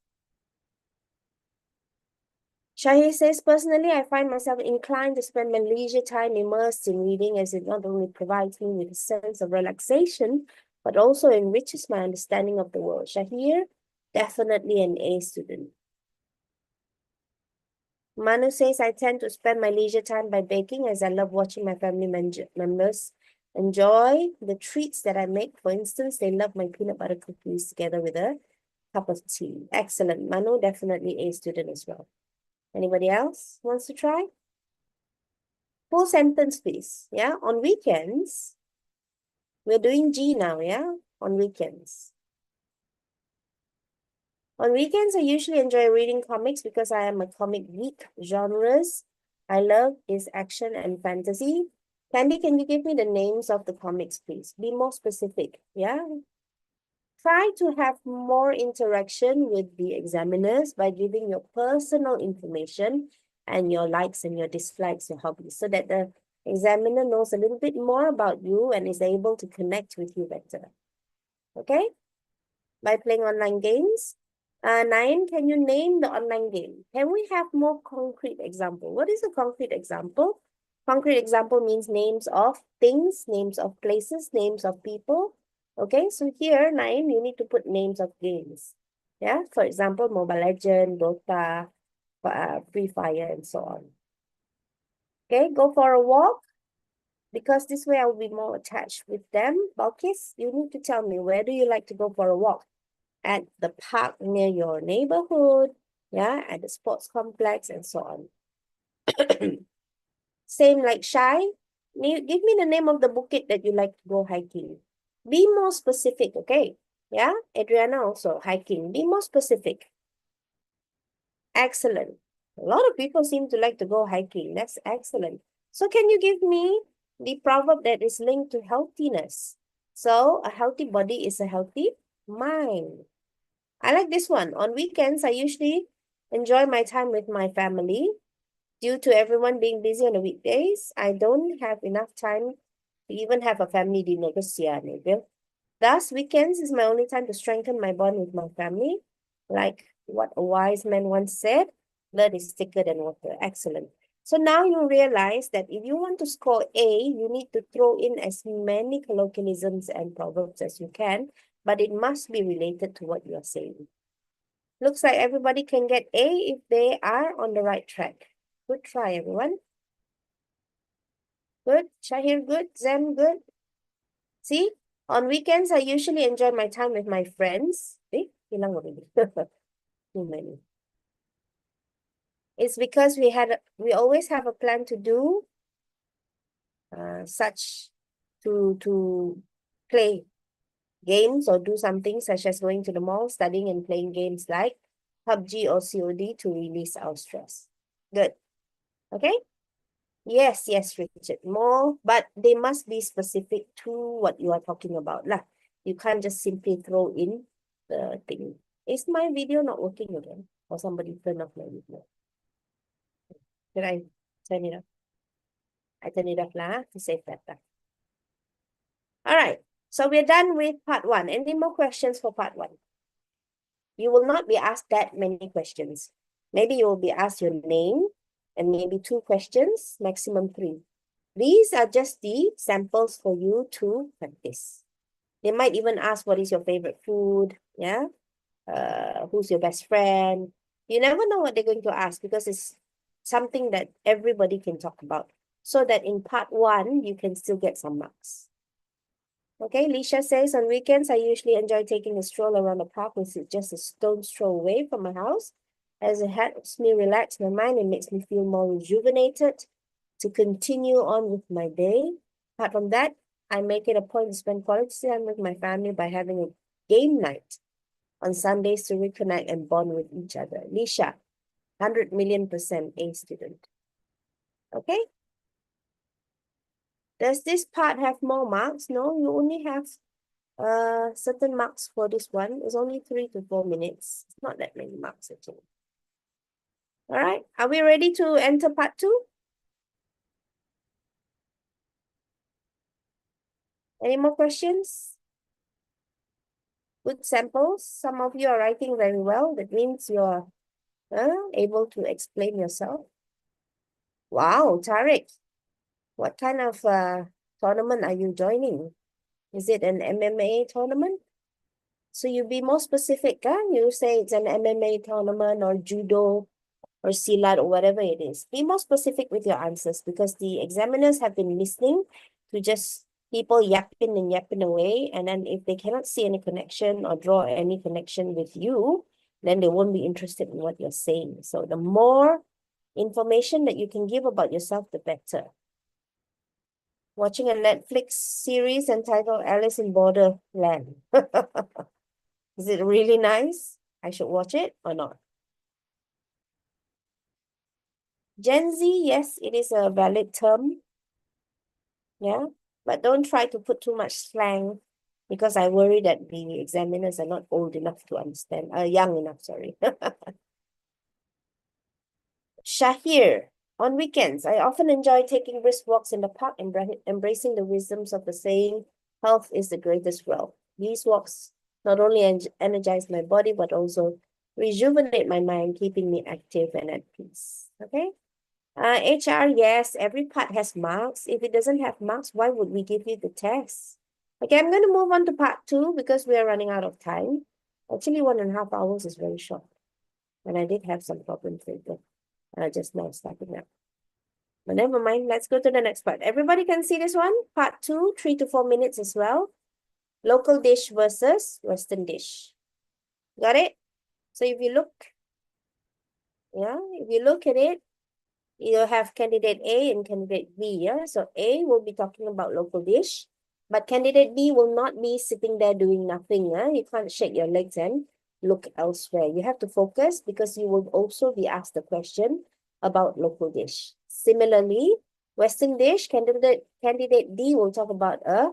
Shahir says, personally, I find myself inclined to spend my leisure time immersed in reading as it not only provides me with a sense of relaxation, but also enriches my understanding of the world. Shahir, definitely an A student. Manu says, I tend to spend my leisure time by baking as I love watching my family members enjoy the treats that I make. For instance, they love my peanut butter cookies together with a cup of tea. Excellent. Manu, definitely A student as well. Anybody else wants to try? Full sentence, please. Yeah, on weekends, we're doing G now, yeah? On weekends. On weekends, I usually enjoy reading comics because I am a comic geek. Genres I love is action and fantasy. Candy, can you give me the names of the comics, please? Be more specific, yeah? Try to have more interaction with the examiners by giving your personal information and your likes and your dislikes, your hobbies, so that the examiner knows a little bit more about you and is able to connect with you better. Okay? By playing online games. Nine, can you name the online game? Can we have more concrete example? What is a concrete example? Concrete example means names of things, names of places, names of people. Okay, so here, nine, you need to put names of games. Yeah, for example, Mobile Legend, Dota, Free Fire, and so on. Okay, go for a walk. Because this way I will be more attached with them. Balkis, you need to tell me, where do you like to go for a walk? At the park near your neighborhood, yeah, at the sports complex, and so on. Same like Shai. Give me the name of the bukit that you like to go hiking. Be more specific, okay? Yeah, Adriana also, hiking. Be more specific. Excellent. A lot of people seem to like to go hiking. That's excellent. So can you give me the proverb that is linked to healthiness? So a healthy body is a healthy mind. I like this one. On weekends, I usually enjoy my time with my family. Due to everyone being busy on the weekdays, I don't have enough time to even have a family dinner. Thus, weekends is my only time to strengthen my bond with my family. Like what a wise man once said, blood is thicker than water. Excellent. So now you realize that if you want to score A, you need to throw in as many colloquialisms and proverbs as you can, but it must be related to what you are saying. Looks like everybody can get A if they are on the right track. Good try, everyone. Good. Shahir, good. Zen, good. See, on weekends, I usually enjoy my time with my friends. Hilang already. Too many. It's because we always have a plan to do such to play games or do something such as going to the mall, studying and playing games like PUBG or COD to release our stress. Good. Okay? Yes, Richard. More, but they must be specific to what you are talking about lah. You can't just simply throw in the thing. Is my video not working again? Or somebody turned off my video? Did I turn it off? I turn it off lah to save data. All right. So we're done with part one. Any more questions for part one? You will not be asked that many questions. Maybe you will be asked your name and maybe 2 questions, maximum 3. These are just the samples for you to practice. They might even ask, what is your favorite food? Yeah. Who's your best friend? You never know what they're going to ask because it's something that everybody can talk about. So that in part 1, you can still get some marks. Okay, Lisha says, on weekends, I usually enjoy taking a stroll around the park, which is just a stone's throw away from my house, as it helps me relax my mind and makes me feel more rejuvenated to continue on with my day. Apart from that, I make it a point to spend quality time with my family by having a game night on Sundays to reconnect and bond with each other. Lisha, 100,000,000% A student. Okay? Does this part have more marks? No, you only have certain marks for this one. It's only 3 to 4 minutes. It's not that many marks actually. All right, are we ready to enter part 2? Any more questions? Good samples. Some of you are writing very well. That means you're Able to explain yourself? Wow, Tariq, what kind of tournament are you joining? Is it an MMA tournament? So you be more specific, huh? You say it's an MMA tournament or judo or silat or whatever it is. Be more specific with your answers because the examiners have been listening to just people yapping and yapping away. And then if they cannot see any connection or draw any connection with you, then they won't be interested in what you're saying. So the more information that you can give about yourself, the better. Watching a Netflix series entitled Alice in Borderland. Is it really nice? I should watch it or not? Gen Z, yes, it is a valid term. Yeah, but don't try to put too much slang because I worry that the examiners are not old enough to understand, young enough, sorry. Shahir, on weekends, I often enjoy taking brisk walks in the park and embracing the wisdoms of the saying, health is the greatest wealth. These walks not only energize my body, but also rejuvenate my mind, keeping me active and at peace. Okay? HR, yes, every part has marks. If it doesn't have marks, why would we give you the test? Okay, I'm going to move on to part 2 because we are running out of time. Actually, 1.5 hours is very short. And I did have some problems later. Just now starting up. But never mind, let's go to the next part. Everybody can see this one? Part 2, 3 to 4 minutes as well. Local dish versus Western dish. Got it? So if you look, if you look at it, you have candidate A and candidate B, yeah? So A will be talking about local dish, but candidate B will not be sitting there doing nothing, yeah? You can't shake your legs and look elsewhere. You have to focus because you will also be asked the question about local dish. Similarly, Western dish, candidate D will talk about a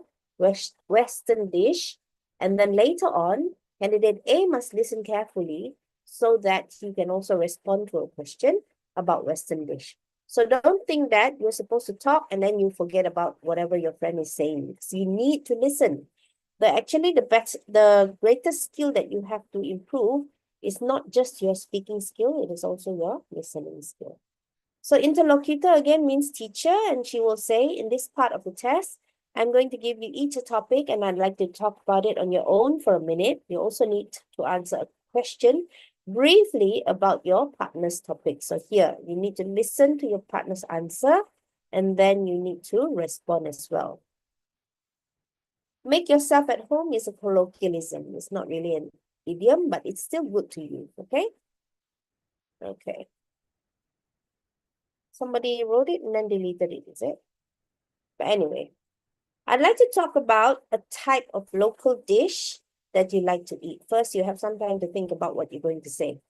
Western dish, and then later on, candidate A must listen carefully so that you can also respond to a question about Western dish. So don't think that you're supposed to talk and then you forget about whatever your friend is saying. So you need to listen. The greatest skill that you have to improve is not just your speaking skill, it is also your listening skill. So interlocutor again means teacher, and she will say, in this part of the test, I'm going to give you each a topic and I'd like to talk about it on your own for a minute. You also need to answer a question briefly about your partner's topic. So here, you need to listen to your partner's answer and then you need to respond as well. Make yourself at home is a colloquialism. It's not really an idiom, but it's still good to use, okay? Okay. Somebody wrote it and then deleted it, is it? But anyway, I'd like to talk about a type of local dish that you like to eat. First, you have some time to think about what you're going to say.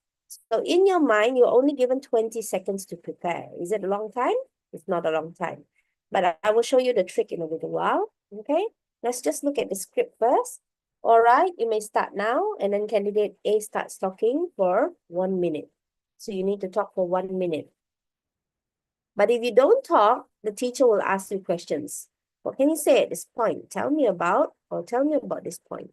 So in your mind, you're only given 20 seconds to prepare. Is it a long time? It's not a long time. But I will show you the trick in a little while, okay? Let's just look at the script first. All right, you may start now, and then candidate A starts talking for 1 minute. So you need to talk for 1 minute. But if you don't talk, the teacher will ask you questions. What can you say at this point? Tell me about this point.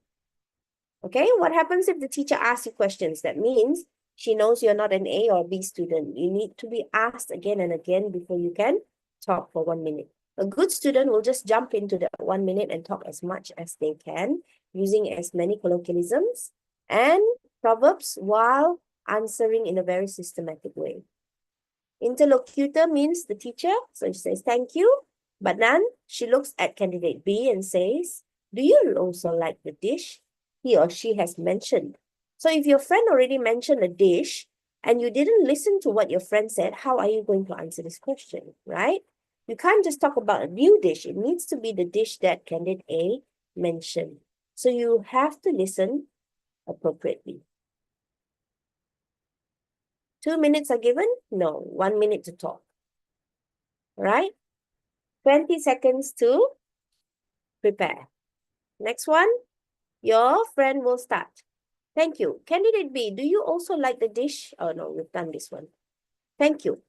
Okay, what happens if the teacher asks you questions? That means she knows you're not an A or B student. You need to be asked again and again before you can talk for 1 minute. A good student will just jump into that 1 minute and talk as much as they can, using as many colloquialisms and proverbs while answering in a very systematic way. Interlocutor means the teacher, so she says thank you, but then she looks at candidate B and says, do you also like the dish he or she has mentioned? So if your friend already mentioned a dish and you didn't listen to what your friend said, how are you going to answer this question, right? You can't just talk about a new dish. It needs to be the dish that candidate A mentioned. So you have to listen appropriately. 2 minutes are given? No, 1 minute to talk. Right? 20 seconds to prepare. Next one, your friend will start. Thank you. Candidate B, do you also like the dish? Oh no, we've done this one. Thank you.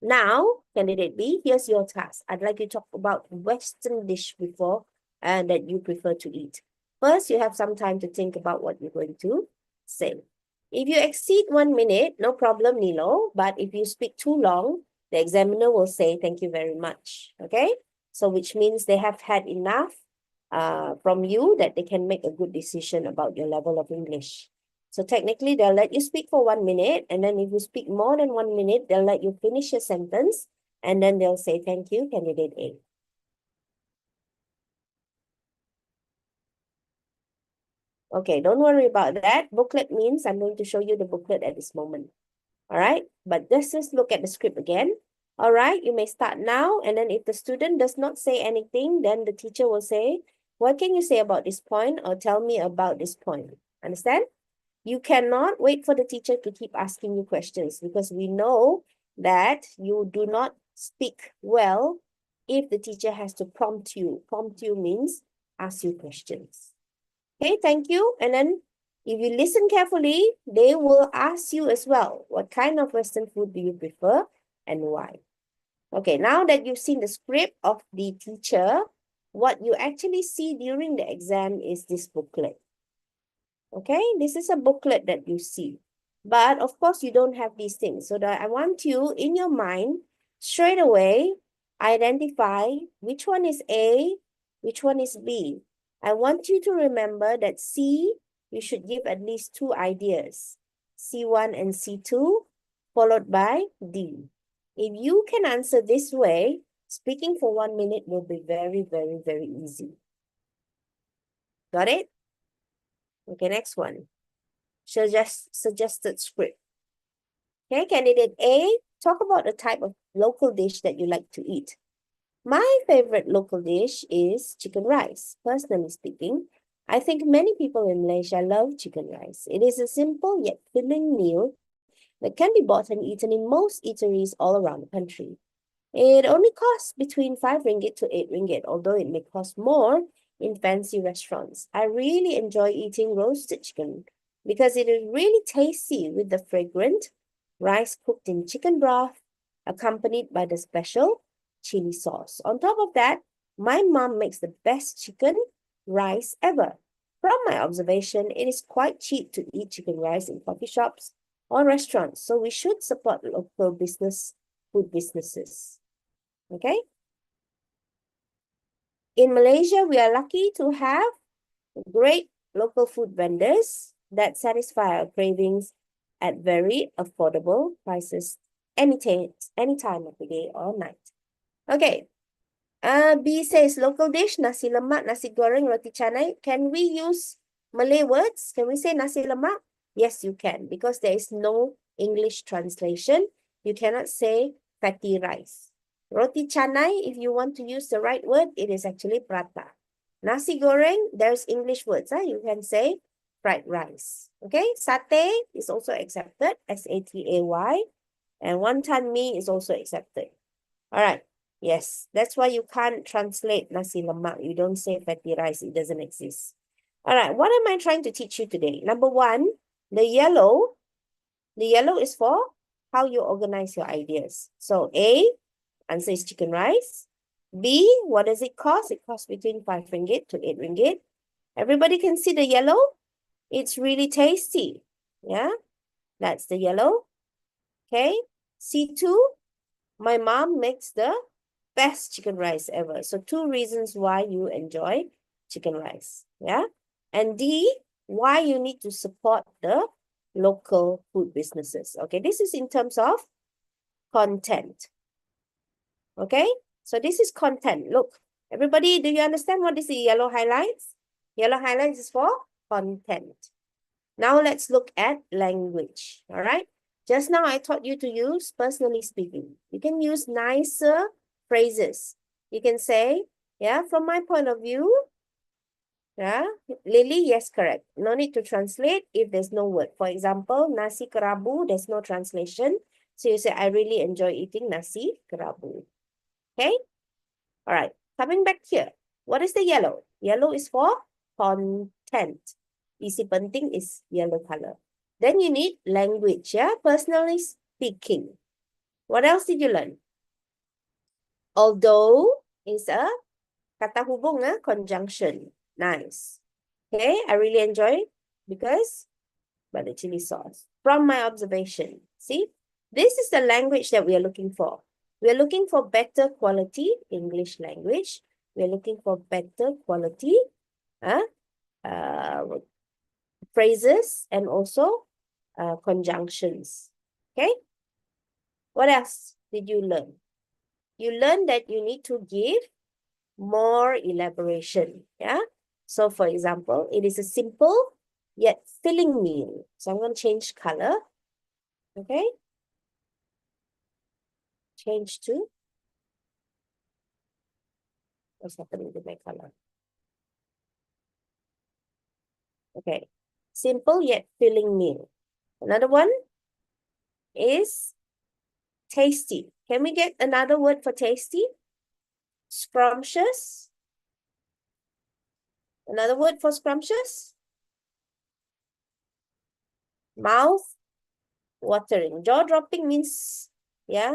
Now, candidate B, here's your task. I'd like you to talk about Western dish before and that you prefer to eat. First, you have some time to think about what you're going to say. If you exceed 1 minute, no problem, Nilo. But if you speak too long, the examiner will say thank you very much. Okay? So which means they have had enough from you that they can make a good decision about your level of English. So technically, they'll let you speak for 1 minute. And then if you speak more than 1 minute, they'll let you finish your sentence. And then they'll say thank you, candidate A. Okay, don't worry about that. Booklet means I'm going to show you the booklet at this moment. All right, but let's just look at the script again. All right, you may start now. And then if the student does not say anything, then the teacher will say, what can you say about this point? Or tell me about this point. Understand? You cannot wait for the teacher to keep asking you questions because we know that you do not speak well if the teacher has to prompt you. Prompt you means ask you questions. Okay, thank you. And then if you listen carefully, they will ask you as well, what kind of Western food do you prefer and why? Okay, now that you've seen the script of the teacher, what you actually see during the exam is this booklet. Okay, this is a booklet that you see. But of course, you don't have these things. So that I want you, in your mind, straight away, identify which one is A, which one is B. I want you to remember that C, you should give at least 2 ideas. C1 and C2, followed by D. If you can answer this way, speaking for 1 minute will be very, very, very easy. Got it? Okay, next one. Suggested script. Okay, candidate A, talk about the type of local dish that you like to eat. My favorite local dish is chicken rice. Personally speaking, I think many people in Malaysia love chicken rice. It is a simple yet filling meal that can be bought and eaten in most eateries all around the country. It only costs between 5 ringgit to 8 ringgit, although it may cost more in fancy restaurants. I really enjoy eating roasted chicken because it is really tasty with the fragrant rice cooked in chicken broth, accompanied by the special chili sauce. On top of that, my mom makes the best chicken rice ever. From my observation, it is quite cheap to eat chicken rice in coffee shops or restaurants, so we should support local food businesses. Okay? In Malaysia, we are lucky to have great local food vendors that satisfy our cravings at very affordable prices any time of the day or night. Okay. B says local dish, nasi lemak, nasi goreng, roti canai. Can we use Malay words? Can we say nasi lemak? Yes, you can, because there is no English translation. You cannot say fatty rice. Roti canai, if you want to use the right word, it is actually prata. Nasi goreng, there's English words. You can say fried rice. Okay, satay is also accepted, S-A-T-A-Y. And wonton mee is also accepted. All right. Yes, that's why you can't translate nasi lemak. You don't say fatty rice. It doesn't exist. All right. What am I trying to teach you today? Number 1, the yellow is for how you organize your ideas. So A, answer is chicken rice. B, what does it cost? It costs between 5 ringgit to 8 ringgit. Everybody can see the yellow? It's really tasty. Yeah, that's the yellow. Okay. C2, my mom makes the best chicken rice ever. So 2 reasons why you enjoy chicken rice. Yeah. And D, why you need to support the local food businesses. Okay. This is in terms of content. Okay. So this is content. Look, everybody, do you understand what is the yellow highlights? Yellow highlights is for content. Now let's look at language. All right. Just now I taught you to use personally speaking. You can use nicer phrases. You can say, yeah, from my point of view, yeah, Lily, yes, correct. No need to translate if there's no word. For example, nasi kerabu, there's no translation. So you say, I really enjoy eating nasi kerabu. Okay? All right. Coming back here. What is the yellow? Yellow is for content. Isi penting is yellow color. Then you need language, yeah? Personally speaking. What else did you learn? Although is a kata hubung, conjunction. Nice. Okay, I really enjoy because by the chili sauce. From my observation, see, this is the language that we are looking for. We are looking for better quality English language. We are looking for better quality uh, phrases and also conjunctions. Okay. What else did you learn? You learned that you need to give more elaboration. Yeah. So for example, it is a simple yet filling meal. So I'm going to change color. Okay. Change to, what's happening with my color? Okay. Simple yet filling meal. Another one is tasty. Can we get another word for tasty? Scrumptious. Another word for scrumptious? Mouth watering. Jaw dropping means, yeah.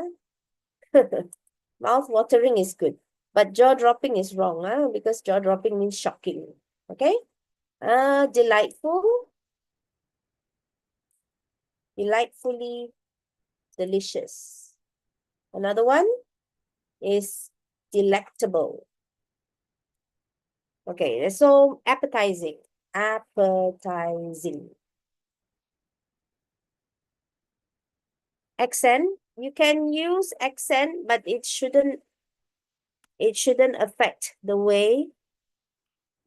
Mouth watering is good. But jaw dropping is wrong, because jaw dropping means shocking. Okay? Delightful. Delightfully delicious. Another one is delectable. Okay, so appetizing. Appetizing. Accent. You can use accent, but it shouldn't affect the way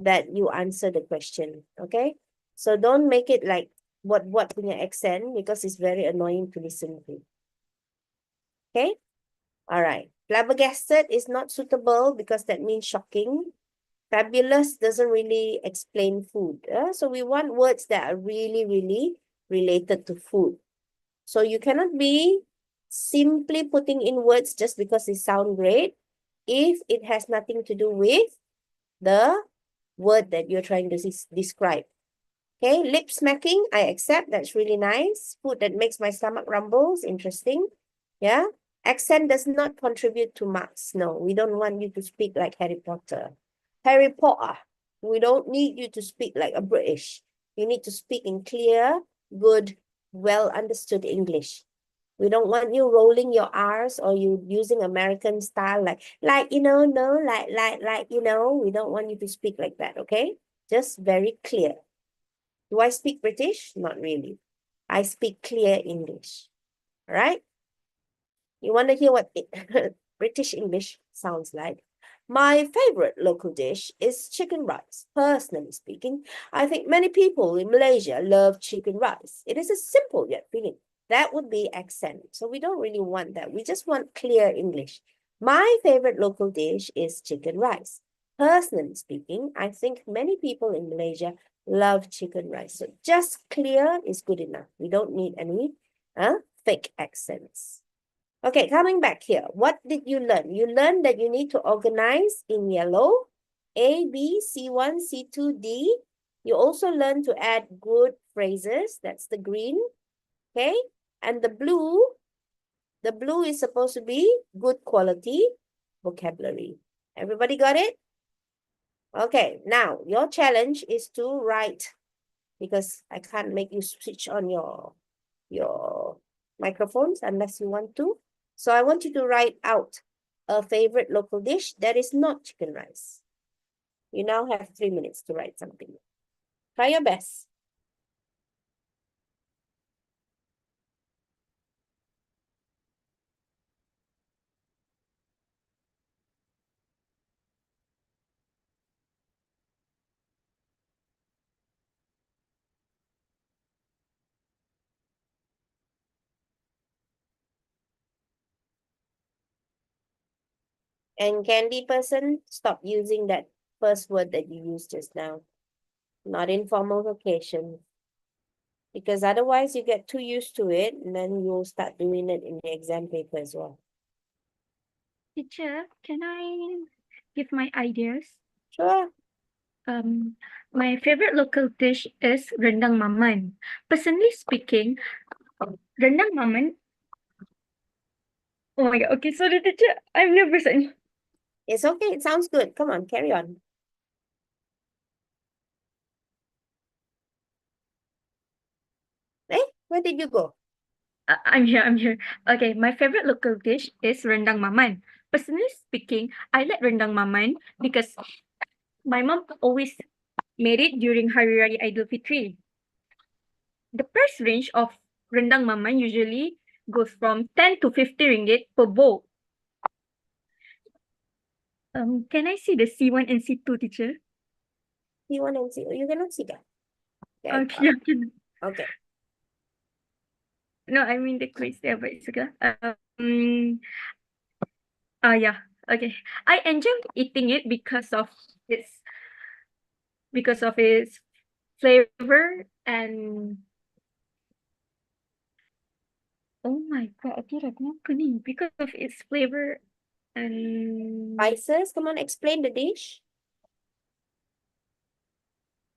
that you answer the question. Okay? So don't make it like what punya accent, because it's very annoying to listen to. Okay? All right. Flabbergasted is not suitable because that means shocking. Fabulous doesn't really explain food. So we want words that are really, really related to food. So you cannot be simply putting in words just because they sound great if it has nothing to do with the word that you're trying to describe. Okay, lip smacking, I accept. That's really nice. Food that makes my stomach rumbles, interesting. Yeah. Accent does not contribute to marks. No, we don't want you to speak like Harry Potter. Harry Potter, we don't need you to speak like a British. You need to speak in clear, good, well understood English. We don't want you rolling your R's or you using American style like, you know, no, like, you know. We don't want you to speak like that, okay? Just very clear. Do I speak British? Not really. I speak clear English. All right? You want to hear what British English sounds like? My favorite local dish is chicken rice. Personally speaking, I think many people in Malaysia love chicken rice. It is a simple yet filling. That would be accent. So we don't really want that. We just want clear English. My favorite local dish is chicken rice. Personally speaking, I think many people in Malaysia love chicken rice. So just clear is good enough. We don't need any fake accents. Okay, coming back here. What did you learn? You learned that you need to organize in yellow. A, B, C1, C2, D. You also learn to add good phrases. That's the green. Okay. And the blue is supposed to be good quality vocabulary. Everybody got it? Okay, now your challenge is to write, because I can't make you switch on your microphones unless you want to. So I want you to write out a favorite local dish that is not chicken rice. You now have 3 minutes to write something. Try your best. And candy person, stop using that first word that you used just now. Not in formal occasion. Because otherwise you get too used to it and then you'll start doing it in the exam paper as well. Teacher, can I give my ideas? Sure. My favorite local dish is rendang maman. Personally speaking, rendang maman. Oh my god. Okay, sorry, teacher. I'm nervous. It's okay. It sounds good. Come on, carry on. Where did you go? I'm here. Okay, my favorite local dish is rendang maman. Personally speaking, I like rendang maman because my mom always made it during Hari Raya Idul Fitri. The price range of rendang maman usually goes from 10 to 50 ringgit per bowl. Can I see the C1 and C2, teacher? C1 and C. You cannot see that. Okay. Okay, Okay. no, I mean the quiz there, but it's okay. Yeah, okay. I enjoy eating it its because of its flavor and oh my god, Atira, kenapa ni? Because of its flavor and Spices. Come on, explain the dish.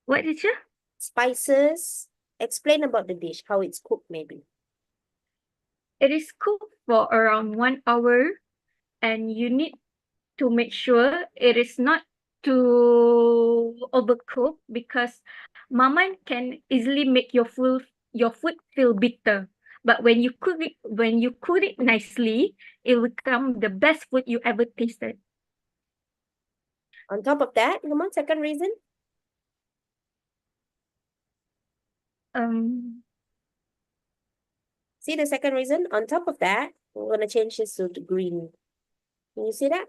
what, teacher? Spices. Explain about the dish, how it's cooked maybe. It is cooked for around 1 hour, and you need to make sure it is not too overcooked because maman can easily make your food feel bitter. But when you cook it nicely, it will become the best food you ever tasted. On top of that, come on, second reason. See the second reason? On top of that, we're going to change this to green. Can you see that?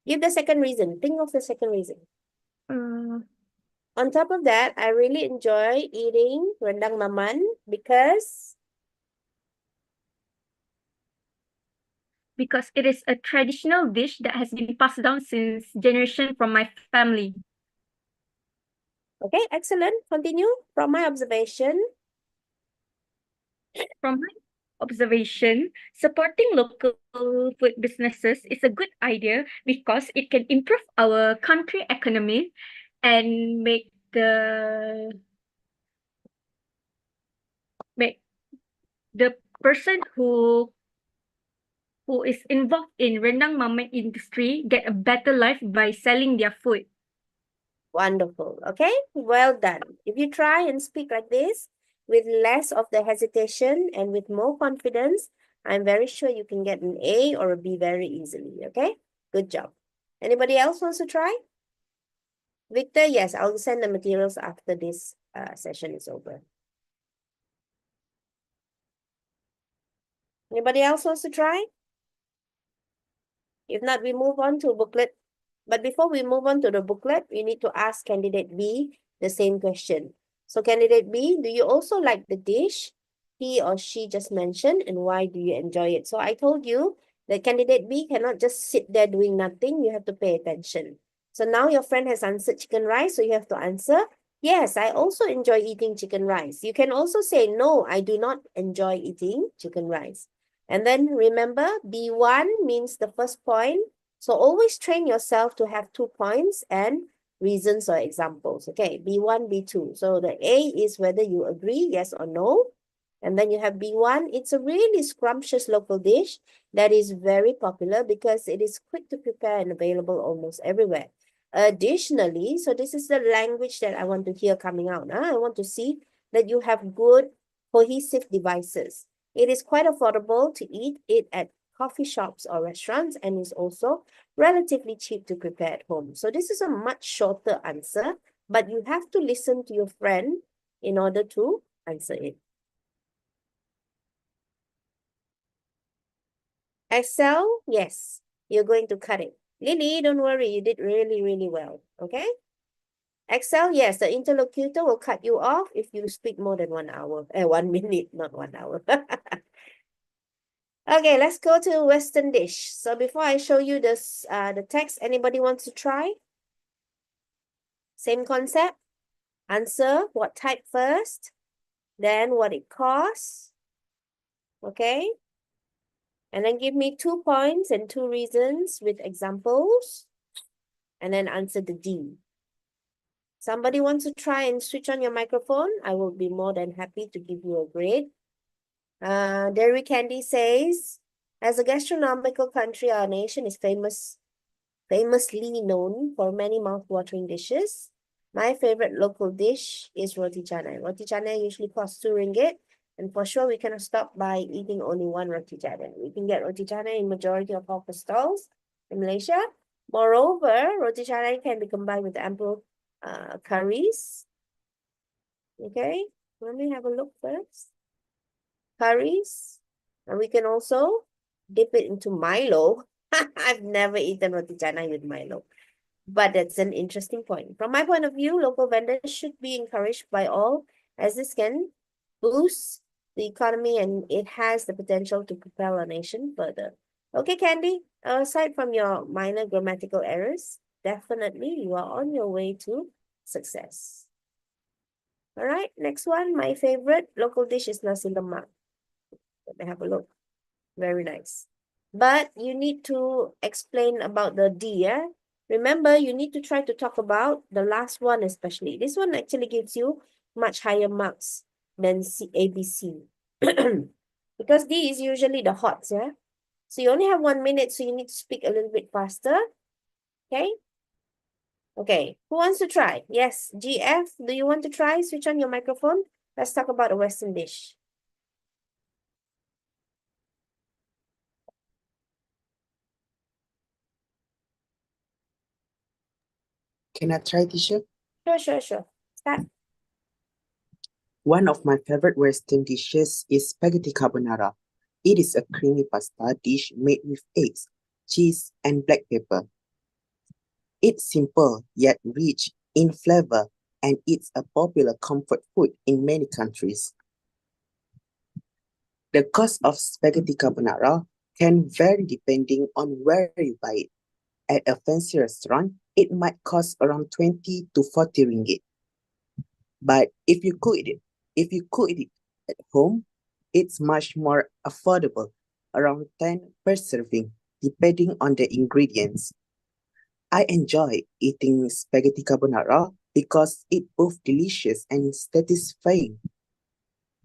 Give the second reason. Think of the second reason. On top of that, I really enjoy eating rendang maman because Because it is a traditional dish that has been passed down since generation from my family. okay, excellent. Continue. From my observation, From my observation, supporting local food businesses is a good idea because it can improve our country economy and make the person who is involved in rendang maman industry get a better life by selling their food. wonderful. Okay, well done. If you try and speak like this with less of the hesitation and with more confidence, I'm very sure you can get an A or a B very easily. Okay, good job. Anybody else wants to try? Victor, yes, I'll send the materials after this session is over. Anybody else wants to try? If not, we move on to booklet. But before we move on to the booklet, we need to ask candidate B the same question. So candidate B, do you also like the dish he or she just mentioned, and why do you enjoy it? So I told you that candidate B cannot just sit there doing nothing. You have to pay attention. So now your friend has answered chicken rice, so you have to answer, yes, I also enjoy eating chicken rice. You can also say, no, I do not enjoy eating chicken rice. And then remember, B1 means the first point. So always train yourself to have 2 points and reasons or examples. Okay, B1, B2. So the A is whether you agree, yes or no. And then you have B1. It's a really scrumptious local dish that is very popular because it is quick to prepare and available almost everywhere. Additionally, so this is the language that I want to hear coming out. I want to see that you have good cohesive devices. It is quite affordable to eat it at coffee shops or restaurants, and is also relatively cheap to prepare at home. So this is a much shorter answer, but you have to listen to your friend in order to answer it. Excel, yes, you're going to cut it. Lily, don't worry, you did really, really well, okay? Excel, yes, the interlocutor will cut you off if you speak more than 1 hour. 1 minute, not 1 hour. Okay, let's go to Western dish. So before I show you this, the text, anybody wants to try? Same concept. Answer what type first, then what it costs. Okay. And then give me 2 points and 2 reasons with examples. And then answer the D. Somebody wants to try and switch on your microphone? I will be more than happy to give you a grade. Dairy Candy says, as a gastronomical country, our nation is famously known for many mouth-watering dishes. My favorite local dish is roti canai. Roti canai usually costs 2 ringgit. And for sure, we cannot stop by eating only one roti canai. We can get roti canai in majority of hawker stalls in Malaysia. Moreover, roti canai can be combined with ample curries. Okay, let me have a look first. Curries. And we can also dip it into Milo. I've never eaten roti canai with Milo. But that's an interesting point. From my point of view, local vendors should be encouraged by all, as this can boost the economy and it has the potential to propel our nation further. Okay, Candy, aside from your minor grammatical errors, definitely you are on your way to success. All right, next one, my favorite local dish is nasi lemak. Let me have a look. Very nice. But you need to explain about the D, yeah? Remember, you need to try to talk about the last one especially. This one actually gives you much higher marks than ABC. Because D is usually the hots, yeah? So you only have 1 minute, so you need to speak a little bit faster. Okay? Okay, who wants to try? Yes, GF, do you want to try? Switch on your microphone. Let's talk about a Western dish. Can I try, teacher? Sure. Start. One of my favorite Western dishes is spaghetti carbonara. It is a creamy pasta dish made with eggs, cheese, and black pepper. It's simple yet rich in flavor, and it's a popular comfort food in many countries. The cost of spaghetti carbonara can vary depending on where you buy it. At a fancy restaurant, it might cost around 20 to 40 ringgit. But if you cook it at home, it's much more affordable, around 10 per serving, depending on the ingredients. I enjoy eating spaghetti carbonara because it's both delicious and satisfying.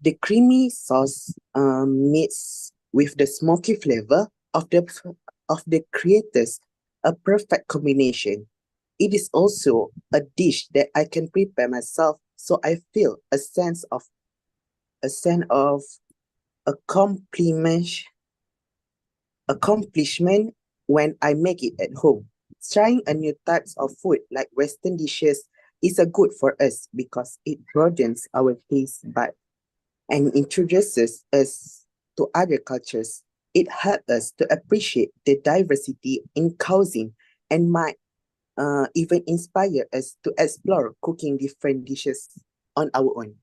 The creamy sauce meets with the smoky flavor of the creators, a perfect combination. It is also a dish that I can prepare myself, so I feel a sense of accomplishment when I make it at home. Trying a new types of food like Western dishes is a good for us because it broadens our taste bud and introduces us to other cultures. It helps us to appreciate the diversity in cuisine and might even inspire us to explore cooking different dishes on our own.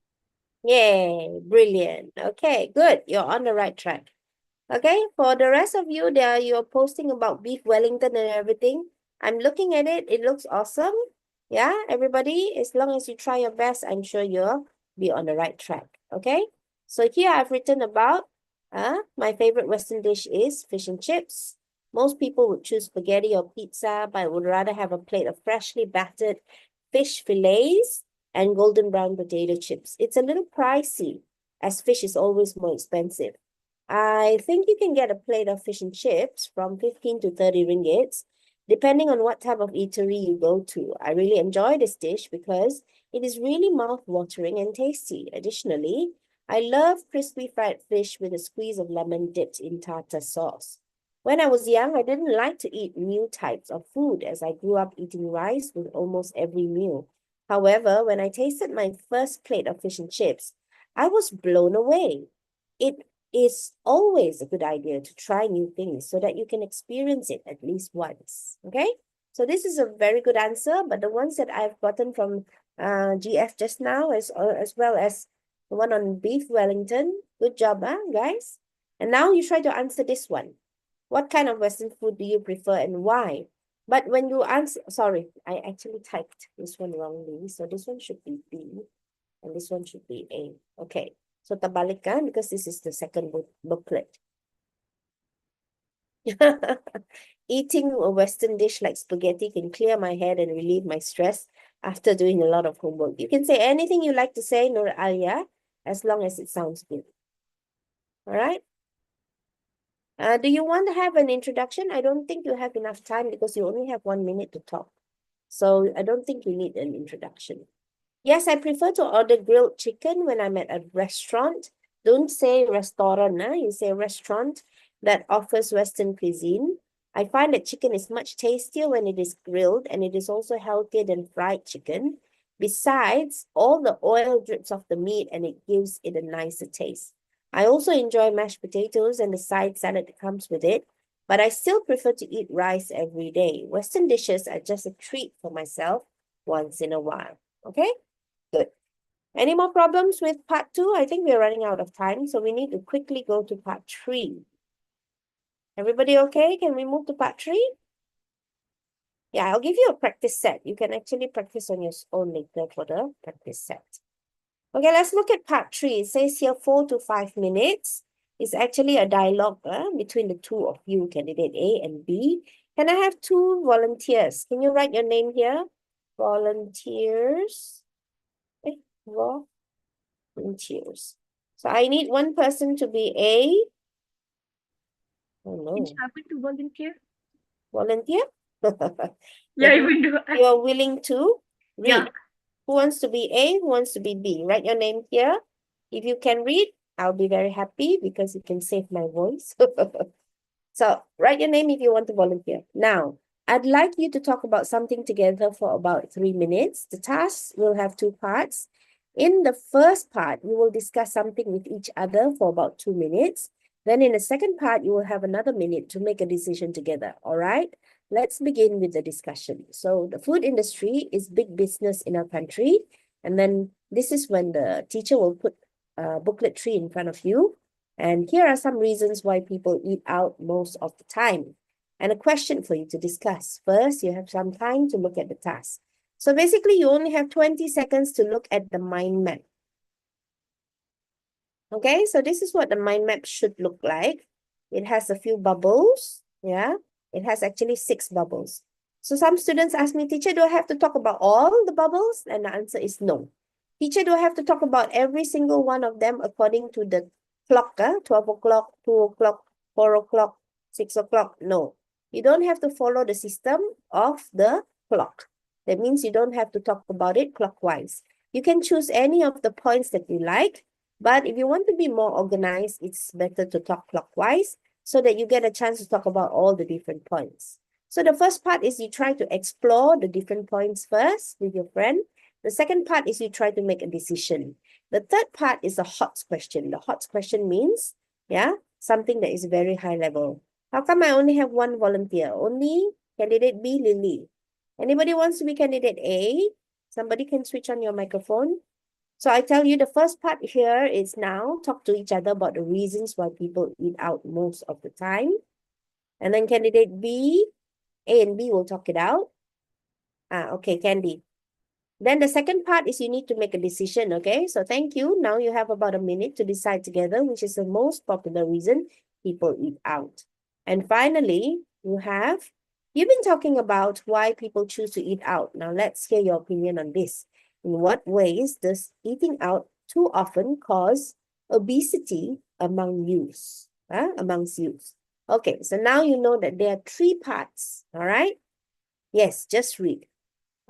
Yay, brilliant. Okay, good. You're on the right track. Okay, for the rest of you, you're posting about beef Wellington and everything. I'm looking at it. It looks awesome. Yeah, everybody, as long as you try your best, I'm sure you'll be on the right track. Okay, so here I've written about my favorite Western dish is fish and chips. Most people would choose spaghetti or pizza, but would rather have a plate of freshly battered fish fillets and golden brown potato chips. It's a little pricey, as fish is always more expensive. I think you can get a plate of fish and chips from 15 to 30 ringgits, depending on what type of eatery you go to. I really enjoy this dish because it is really mouth-watering and tasty. Additionally, I love crispy fried fish with a squeeze of lemon dipped in tartar sauce. When I was young, I didn't like to eat new types of food as I grew up eating rice with almost every meal. However, when I tasted my first plate of fish and chips, I was blown away. It is always a good idea to try new things so that you can experience it at least once. Okay, so this is a very good answer, but the ones that I've gotten from GF just now, as well as the one on beef Wellington, good job, guys. And now you try to answer this one. What kind of Western food do you prefer and why? But when you answer, sorry, I actually typed this one wrongly, so this one should be B and this one should be A. Okay. So tabalikan because this is the second booklet. Eating a Western dish like spaghetti can clear my head and relieve my stress after doing a lot of homework. You can say anything you like to say, Nur Alia, as long as it sounds good. All right. Do you want to have an introduction? I don't think you have enough time because you only have 1 minute to talk. So I don't think you need an introduction. Yes, I prefer to order grilled chicken when I'm at a restaurant. Don't say restaurant, you say restaurant that offers Western cuisine. I find that chicken is much tastier when it is grilled, and it is also healthier than fried chicken. Besides, all the oil drips off the meat and it gives it a nicer taste. I also enjoy mashed potatoes and the side salad that comes with it, but I still prefer to eat rice every day. Western dishes are just a treat for myself once in a while. Okay, good. Any more problems with part 2? I think we're running out of time, so we need to quickly go to part 3. Everybody okay? Can we move to part 3? Yeah, I'll give you a practice set. You can actually practice on your own later for the practice set. Okay, let's look at part 3. It says here 4 to 5 minutes. It's actually a dialogue between the two of you, candidate A and B. Can I have 2 volunteers? Can you write your name here? Volunteers. Volunteers. So I need one person to be A. Oh no. Can happen to volunteer? Volunteer? Yeah, That even though you are willing to read. Yeah. Who wants to be A? Who wants to be B? Write your name here. If you can read, I'll be very happy because you can save my voice. So write your name if you want to volunteer. Now, I'd like you to talk about something together for about 3 minutes. The task will have 2 parts. In the first part, you will discuss something with each other for about 2 minutes. Then in the second part, you will have another minute to make a decision together. All right? Let's begin with the discussion. So the food industry is big business in our country. And then this is when the teacher will put booklet 3 in front of you. And here are some reasons why people eat out most of the time. And a question for you to discuss. First, you have some time to look at the task. So basically, you only have 20 seconds to look at the mind map. Okay, so this is what the mind map should look like. It has a few bubbles. Yeah, it has actually 6 bubbles. So some students ask me, teacher, do I have to talk about all the bubbles? And the answer is no. Teacher, do I have to talk about every single one of them according to the clock? 12 o'clock, 2 o'clock, 4 o'clock, 6 o'clock? No. You don't have to follow the system of the clock. That means you don't have to talk about it clockwise. You can choose any of the points that you like, but if you want to be more organized, it's better to talk clockwise so that you get a chance to talk about all the different points. So the first part is you try to explore the different points first with your friend. The second part is you try to make a decision. The third part is a hot question. The hot question means, something that is very high level. How come I only have 1 volunteer? Only candidate B, Lily. Anybody wants to be candidate A? Somebody can switch on your microphone. So I tell you the first part here is now talk to each other about the reasons why people eat out most of the time. And then candidate B, A and B will talk it out. Okay, Candy. Then the second part is you need to make a decision, okay? So thank you. Now you have about a minute to decide together which is the most popular reason people eat out. And finally, you've been talking about why people choose to eat out. Now let's hear your opinion on this. In what ways does eating out too often cause obesity among youth? Amongst youth. Okay, so now you know that there are 3 parts, all right? Yes, just read.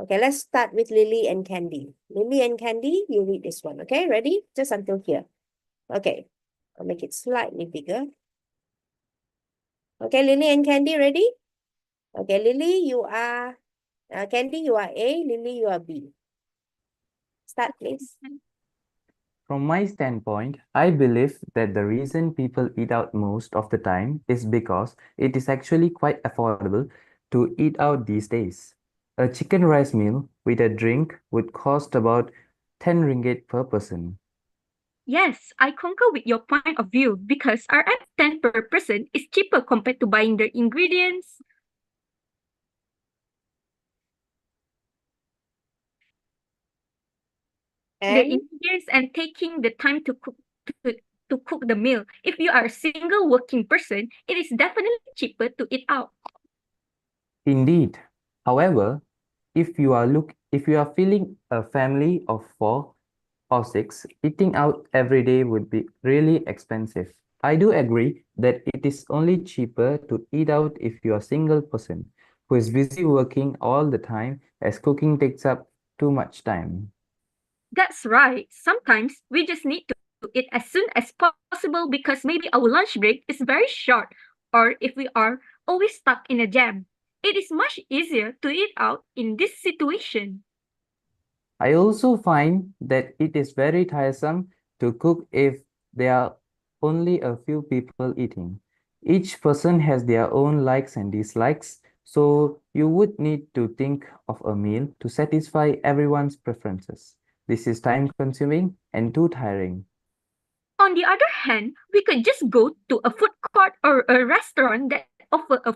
Okay, let's start with Lily and Candy. Lily and Candy, you read this one, okay? Ready? Just until here. Okay, I'll make it slightly bigger. Okay, Lily and Candy, ready? Okay, Lily, you are, Candy, you are A, Lily, you are B. Start, please. From my standpoint, I believe that the reason people eat out most of the time is because it is actually quite affordable to eat out these days. A chicken rice meal with a drink would cost about 10 ringgit per person. Yes, I concur with your point of view because RM10 per person is cheaper compared to buying the ingredients. And And taking the time to cook the meal. If you are a single working person, it is definitely cheaper to eat out. Indeed. However, if you are feeling a family of 4 or 6, eating out every day would be really expensive. I do agree that it is only cheaper to eat out if you are a single person who is busy working all the time as cooking takes up too much time. That's right. Sometimes we just need to eat as soon as possible because maybe our lunch break is very short, or if we are always stuck in a jam. It is much easier to eat out in this situation. I also find that it is very tiresome to cook if there are only a few people eating. Each person has their own likes and dislikes, so you would need to think of a meal to satisfy everyone's preferences. This is time-consuming and too tiring. On the other hand, we could just go to a food court or a restaurant that offer a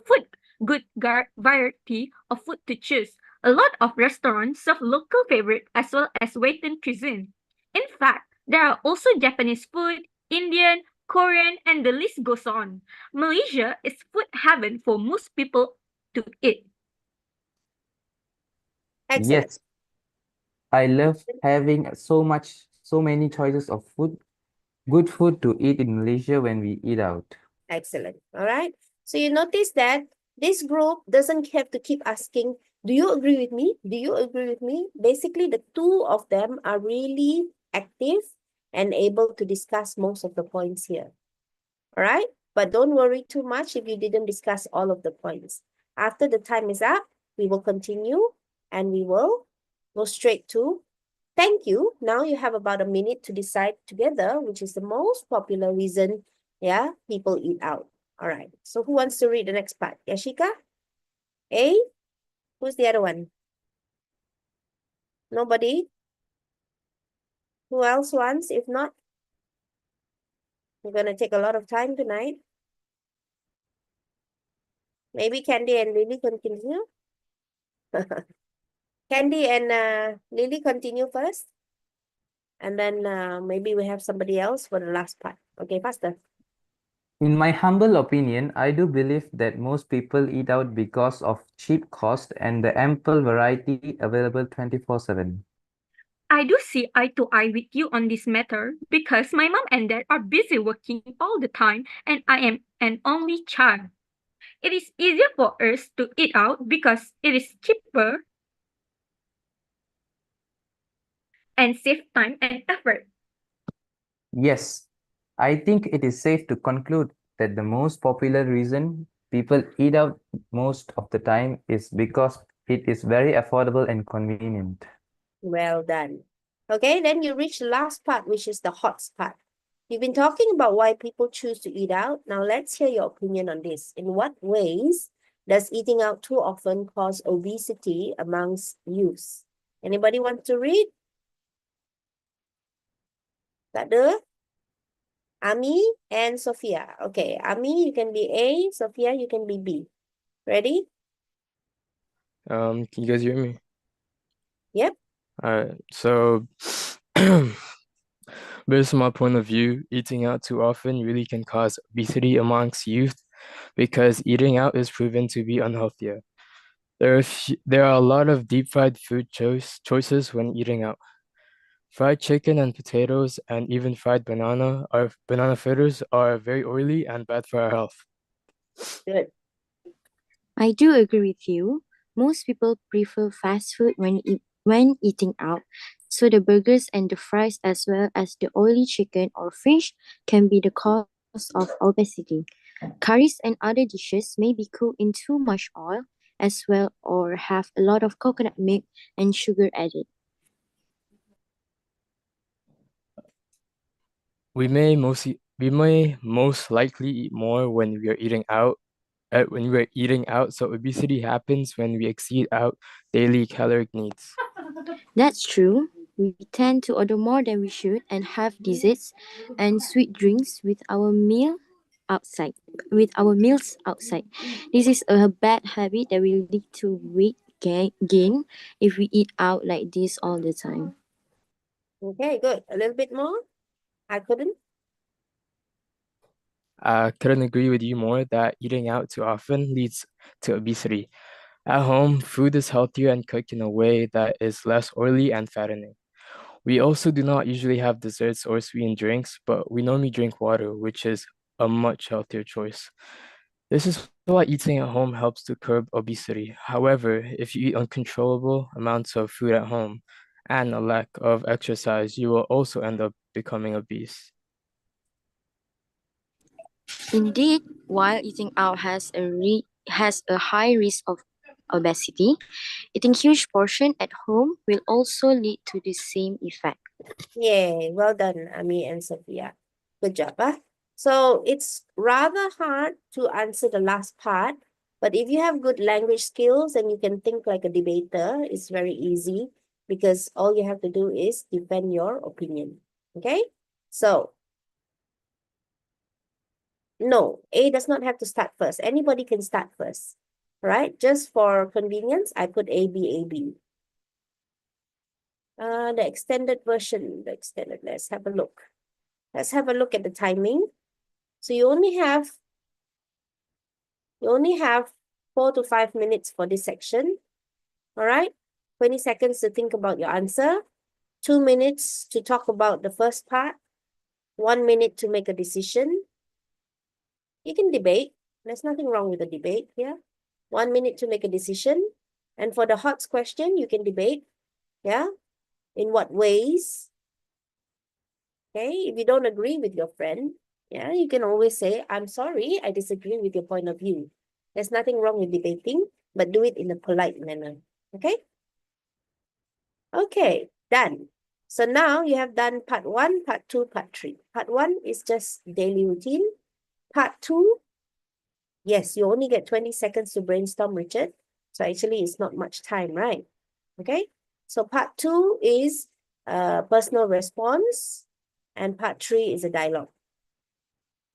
variety of food to choose. A lot of restaurants serve local favorite as well as Western cuisine. In fact, there are also Japanese food, Indian, Korean, and the list goes on. Malaysia is food heaven for most people to eat. Excellent. Yes, I love having so many choices of food, good food to eat in Malaysia when we eat out. Excellent. All right. So you notice that this group doesn't have to keep asking, do you agree with me? Do you agree with me? Basically, the two of them are really active and able to discuss most of the points here. All right. But don't worry too much if you didn't discuss all of the points. After the time is up, we will continue and we will go straight to thank you. Now you have about a minute to decide together which is the most popular reason, yeah, people eat out. All right. So who wants to read the next part? Yashika? A? Who's the other one? Nobody? Who else wants? If not, we're going to take a lot of time tonight. Maybe Candy and Lily continue. Candy and Lily continue first. And then maybe we have somebody else for the last part. Okay, faster. In my humble opinion, I do believe that most people eat out because of cheap cost and the ample variety available 24/7. I do see eye to eye with you on this matter because my mom and dad are busy working all the time and I am an only child. It is easier for us to eat out because it is cheaper and save time and effort. Yes, I think it is safe to conclude that the most popular reason people eat out most of the time is because it is very affordable and convenient. Well done. Okay, then you reach the last part, which is the hot part. You've been talking about why people choose to eat out. Now let's hear your opinion on this. In what ways does eating out too often cause obesity amongst youth? Anybody want to read? Tak ada? Ami and Sophia. Okay, Ami, you can be A. Sophia, you can be B. Ready? Can you guys hear me? Yep. So based on my point of view, eating out too often really can cause obesity amongst youth because eating out is proven to be unhealthier. There are a lot of deep fried food choices when eating out. Fried chicken and potatoes and even fried banana fritters are very oily and bad for our health. Good. I do agree with you. Most people prefer fast food when eating out, so the burgers and the fries as well as the oily chicken or fish can be the cause of obesity. Curries and other dishes may be cooked in too much oil as well or have a lot of coconut milk and sugar added. We may most likely eat more when we are eating out. So obesity happens when we exceed out daily caloric needs. That's true. We tend to order more than we should and have desserts and sweet drinks outside with our meals outside. This is a bad habit that will lead to weight gain if we eat out like this all the time. Okay, good. A little bit more? I couldn't. I couldn't agree with you more that eating out too often leads to obesity. At home, food is healthier and cooked in a way that is less oily and fattening. We also do not usually have desserts or sweetened drinks, but we normally drink water, which is a much healthier choice. This is why eating at home helps to curb obesity. However, if you eat uncontrollable amounts of food at home and a lack of exercise, you will also end up becoming obese. Indeed, while eating out has a high risk of obesity, eating huge portion at home will also lead to the same effect. Yay, well done, Ami and Sophia. Good job, huh? So it's rather hard to answer the last part, but if you have good language skills and you can think like a debater, it's very easy because all you have to do is defend your opinion. Okay? So, no, A does not have to start first. Anybody can start first. Right? Just for convenience, I put A, B, A, B. The extended version, let's have a look. Let's have a look at the timing. So you only have 4 to 5 minutes for this section. All right, 20 seconds to think about your answer, 2 minutes to talk about the first part, 1 minute to make a decision. You can debate. There's nothing wrong with a debate here. 1 minute to make a decision. And for the HOTS question, you can debate. Yeah. In what ways? Okay. If you don't agree with your friend, yeah, you can always say, I'm sorry, I disagree with your point of view. There's nothing wrong with debating, but do it in a polite manner. Okay? Okay, done. So now you have done part 1, part 2, part 3. Part 1 is just daily routine. Part 2, yes, you only get 20 seconds to brainstorm, Richard. So actually it's not much time, right? Okay? So part 2 is personal response, and part 3 is a dialogue.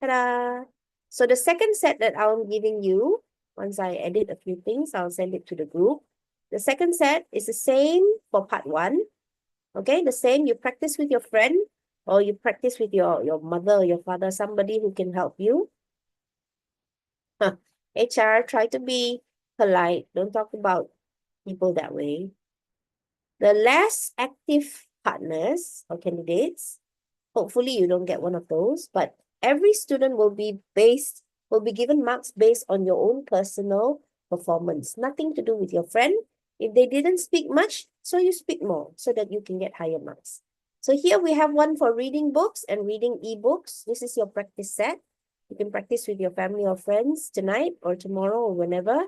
Ta-da! So the second set that I'm giving you, once I edit a few things, I'll send it to the group. The second set is the same for part 1. Okay, the same. You practice with your friend, or you practice with your mother or your father, somebody who can help you. HR, try to be polite. Don't talk about people that way. The less active partners or candidates, hopefully you don't get one of those, but every student will be given marks based on your own personal performance. Nothing to do with your friend. If they didn't speak much, so you speak more so that you can get higher marks. So here we have one for reading books and reading ebooks. This is your practice set. You can practice with your family or friends tonight or tomorrow or whenever.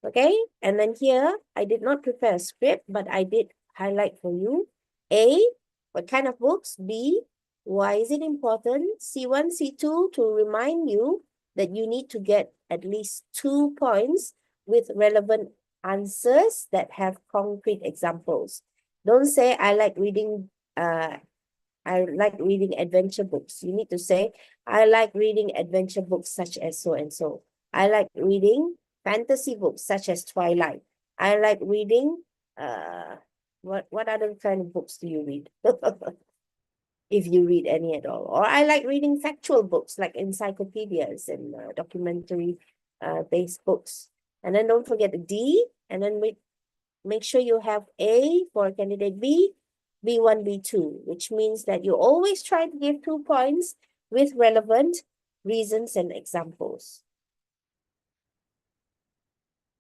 Okay, and then here, I did not prepare a script, but I did highlight for you. A, what kind of books? B, why is it important? C1, C2, to remind you that you need to get at least 2 points with relevant answers that have concrete examples. Don't say, I like reading adventure books. You need to say, I like reading adventure books such as so and so. I like reading fantasy books such as Twilight. I like reading, what other kind of books do you read? If you read any at all. Or I like reading factual books like encyclopedias and documentary based books. And then don't forget the D, and then make sure you have A for candidate B, B1, B2, which means that you always try to give 2 points with relevant reasons and examples.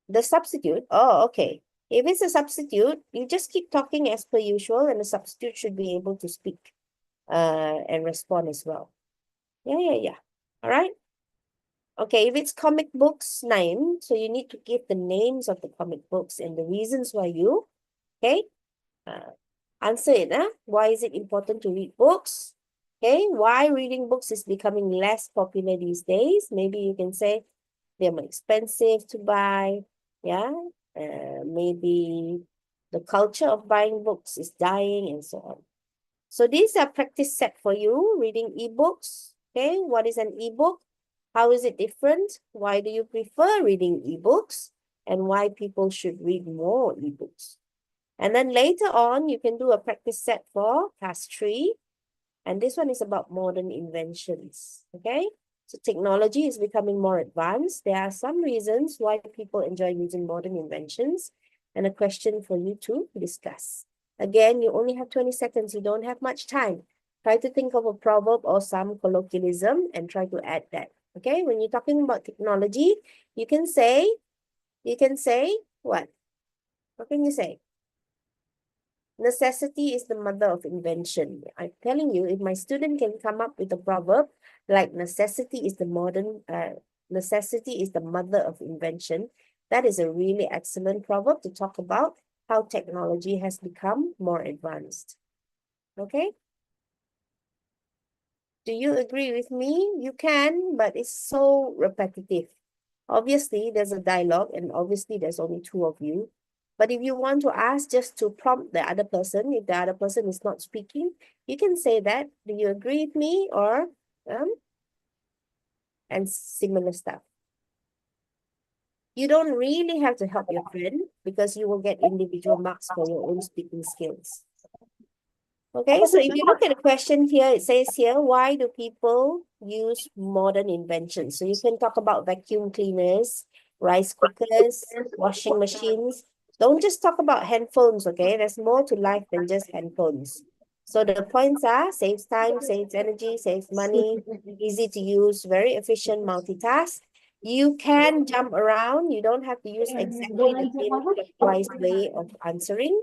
The substitute, oh, okay. If it's a substitute, you just keep talking as per usual, and the substitute should be able to speak and respond as well. Yeah. All right. Okay, if it's comic books 9, so you need to give the names of the comic books and the reasons why you, okay? Answer it, huh? Why is it important to read books? Okay, why reading books is becoming less popular these days? Maybe you can say they're more expensive to buy. Yeah, maybe the culture of buying books is dying and so on. So these are practice set for you, reading ebooks. Okay, what is an ebook? How is it different? Why do you prefer reading ebooks? And why people should read more ebooks? And then later on, you can do a practice set for task 3. And this one is about modern inventions. Okay, so technology is becoming more advanced. There are some reasons why people enjoy using modern inventions, and a question for you to discuss. Again, you only have 20 seconds. You don't have much time. Try to think of a proverb or some colloquialism and try to add that. Okay, when you're talking about technology, you can say what? What can you say? Necessity is the mother of invention. I'm telling you, if my student can come up with a proverb like necessity is the mother of invention, that is a really excellent proverb to talk about how technology has become more advanced. Okay? Do you agree with me? You can, but it's so repetitive. Obviously, there's a dialogue, and obviously there's only two of you. But if you want to ask just to prompt the other person, if the other person is not speaking, you can say that. Do you agree with me? Or and similar stuff. You don't really have to help your friend because you will get individual marks for your own speaking skills. Okay, so if you look at the question here, it says here, why do people use modern inventions? So you can talk about vacuum cleaners, rice cookers, washing machines. Don't just talk about handphones, okay? There's more to life than just handphones. So the points are saves time, saves energy, saves money, easy to use, very efficient, multitask. You can jump around. You don't have to use exactly the same clockwise way of answering.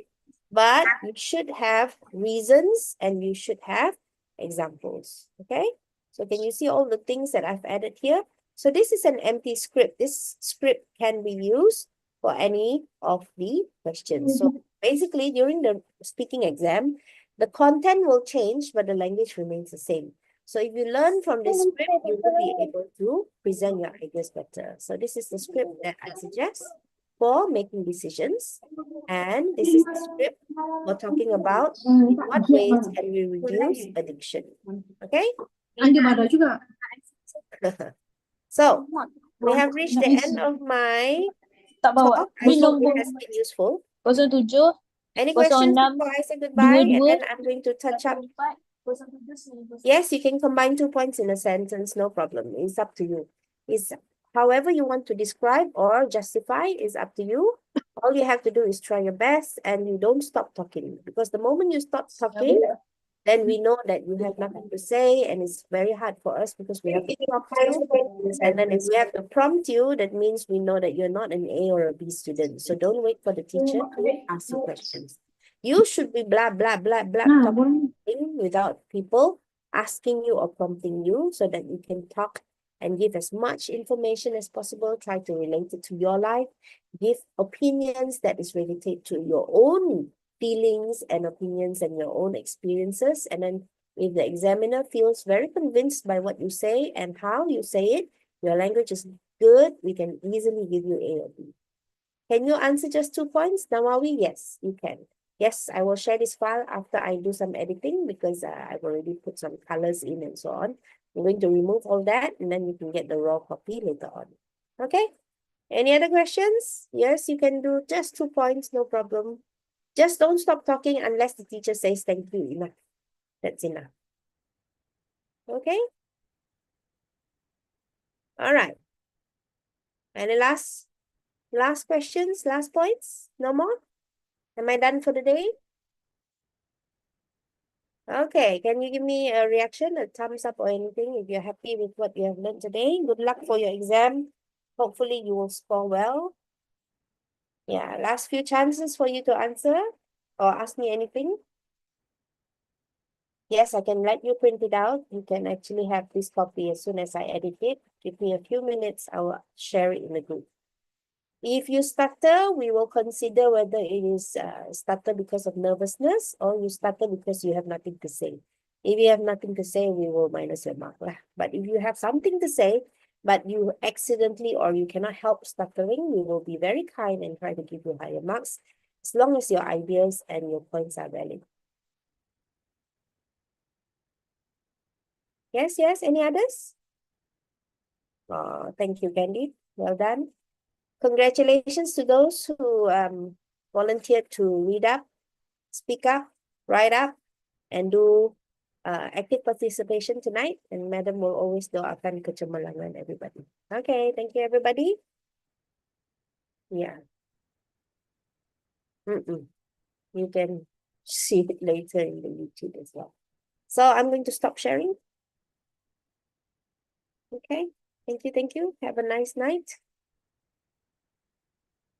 But you should have reasons and you should have examples, okay? So can you see all the things that I've added here? So this is an empty script. This script can be used for any of the questions. So basically during the speaking exam, the content will change, but the language remains the same. So if you learn from this script, you will be able to present your ideas better. So this is the script that I suggest for making decisions. And this is the script for talking about in what ways can we reduce addiction. Okay? So, we have reached the end of my talk. I hope it has been useful. Any questions before I say goodbye? And then I'm going to touch up. Yes, you can combine 2 points in a sentence, no problem. It's up to you. It's however you want to describe or justify is up to you. All you have to do is try your best and you don't stop talking. Because the moment you stop talking, then we know that you have nothing to say and it's very hard for us because we have to prompt you. And then if we have to prompt you, that means we know that you're not an A or a B student. So don't wait for the teacher to ask you questions. You should be blah, blah, blah, blah, talking without people asking you or prompting you so that you can talk and give as much information as possible. Try to relate it to your life. Give opinions that is related to your own feelings and opinions and your own experiences. And then if the examiner feels very convinced by what you say and how you say it, your language is good, we can easily give you A or B. Can you answer just 2 points, Nawawi? Yes, you can. Yes, I will share this file after I do some editing because I've already put some colors in and so on. I'm going to remove all that and then you can get the raw copy later on. Okay? Any other questions? Yes, you can do just 2 points, no problem. Just don't stop talking unless the teacher says thank you. Enough. That's enough. Okay? All right. Any last questions, last points? No more? Am I done for the day? Okay, can you give me a reaction, a thumbs up or anything if you're happy with what you have learned today? Good luck for your exam. Hopefully you will score well. Yeah, last few chances for you to answer or ask me anything. Yes, I can let you print it out. You can actually have this copy as soon as I edit it. Give me a few minutes, I will share it in the group. If you stutter, we will consider whether it is stutter because of nervousness or you stutter because you have nothing to say. If you have nothing to say, we will minus your mark. But if you have something to say, but you accidentally or you cannot help stuttering, we will be very kind and try to give you higher marks as long as your ideas and your points are valid. Yes, yes. Any others? Thank you, Candy. Well done. Congratulations to those who volunteered to read up, speak up, write up, and do active participation tonight. And Madam will always doakan kecemerlangan everybody. Okay, thank you, everybody. Yeah. You can see it later in the YouTube as well. So I'm going to stop sharing. Okay, thank you, thank you. Have a nice night.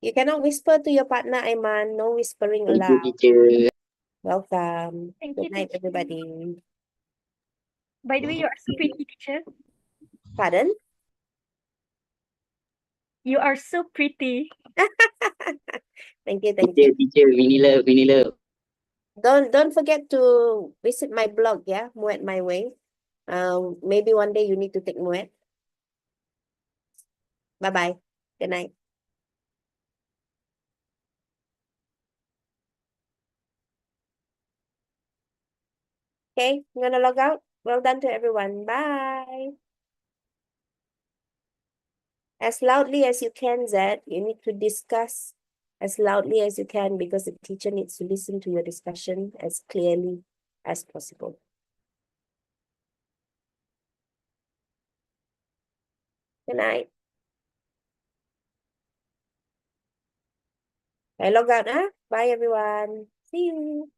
You cannot whisper to your partner, Aiman. No whispering allowed. Welcome. Thank Good you, night, teacher. everybody. By the way, you are so pretty, teacher. Pardon? You are so pretty. Thank you, thank you. Teacher, Vinny love. Don't forget to visit my blog, yeah, Moet My Way. Maybe one day you need to take Moet. Bye-bye. Good night. Okay, I'm gonna log out. Well done to everyone. Bye. As loudly as you can, Zed. You need to discuss as loudly as you can because the teacher needs to listen to your discussion as clearly as possible. Good night. I log out, huh? Bye, everyone. See you.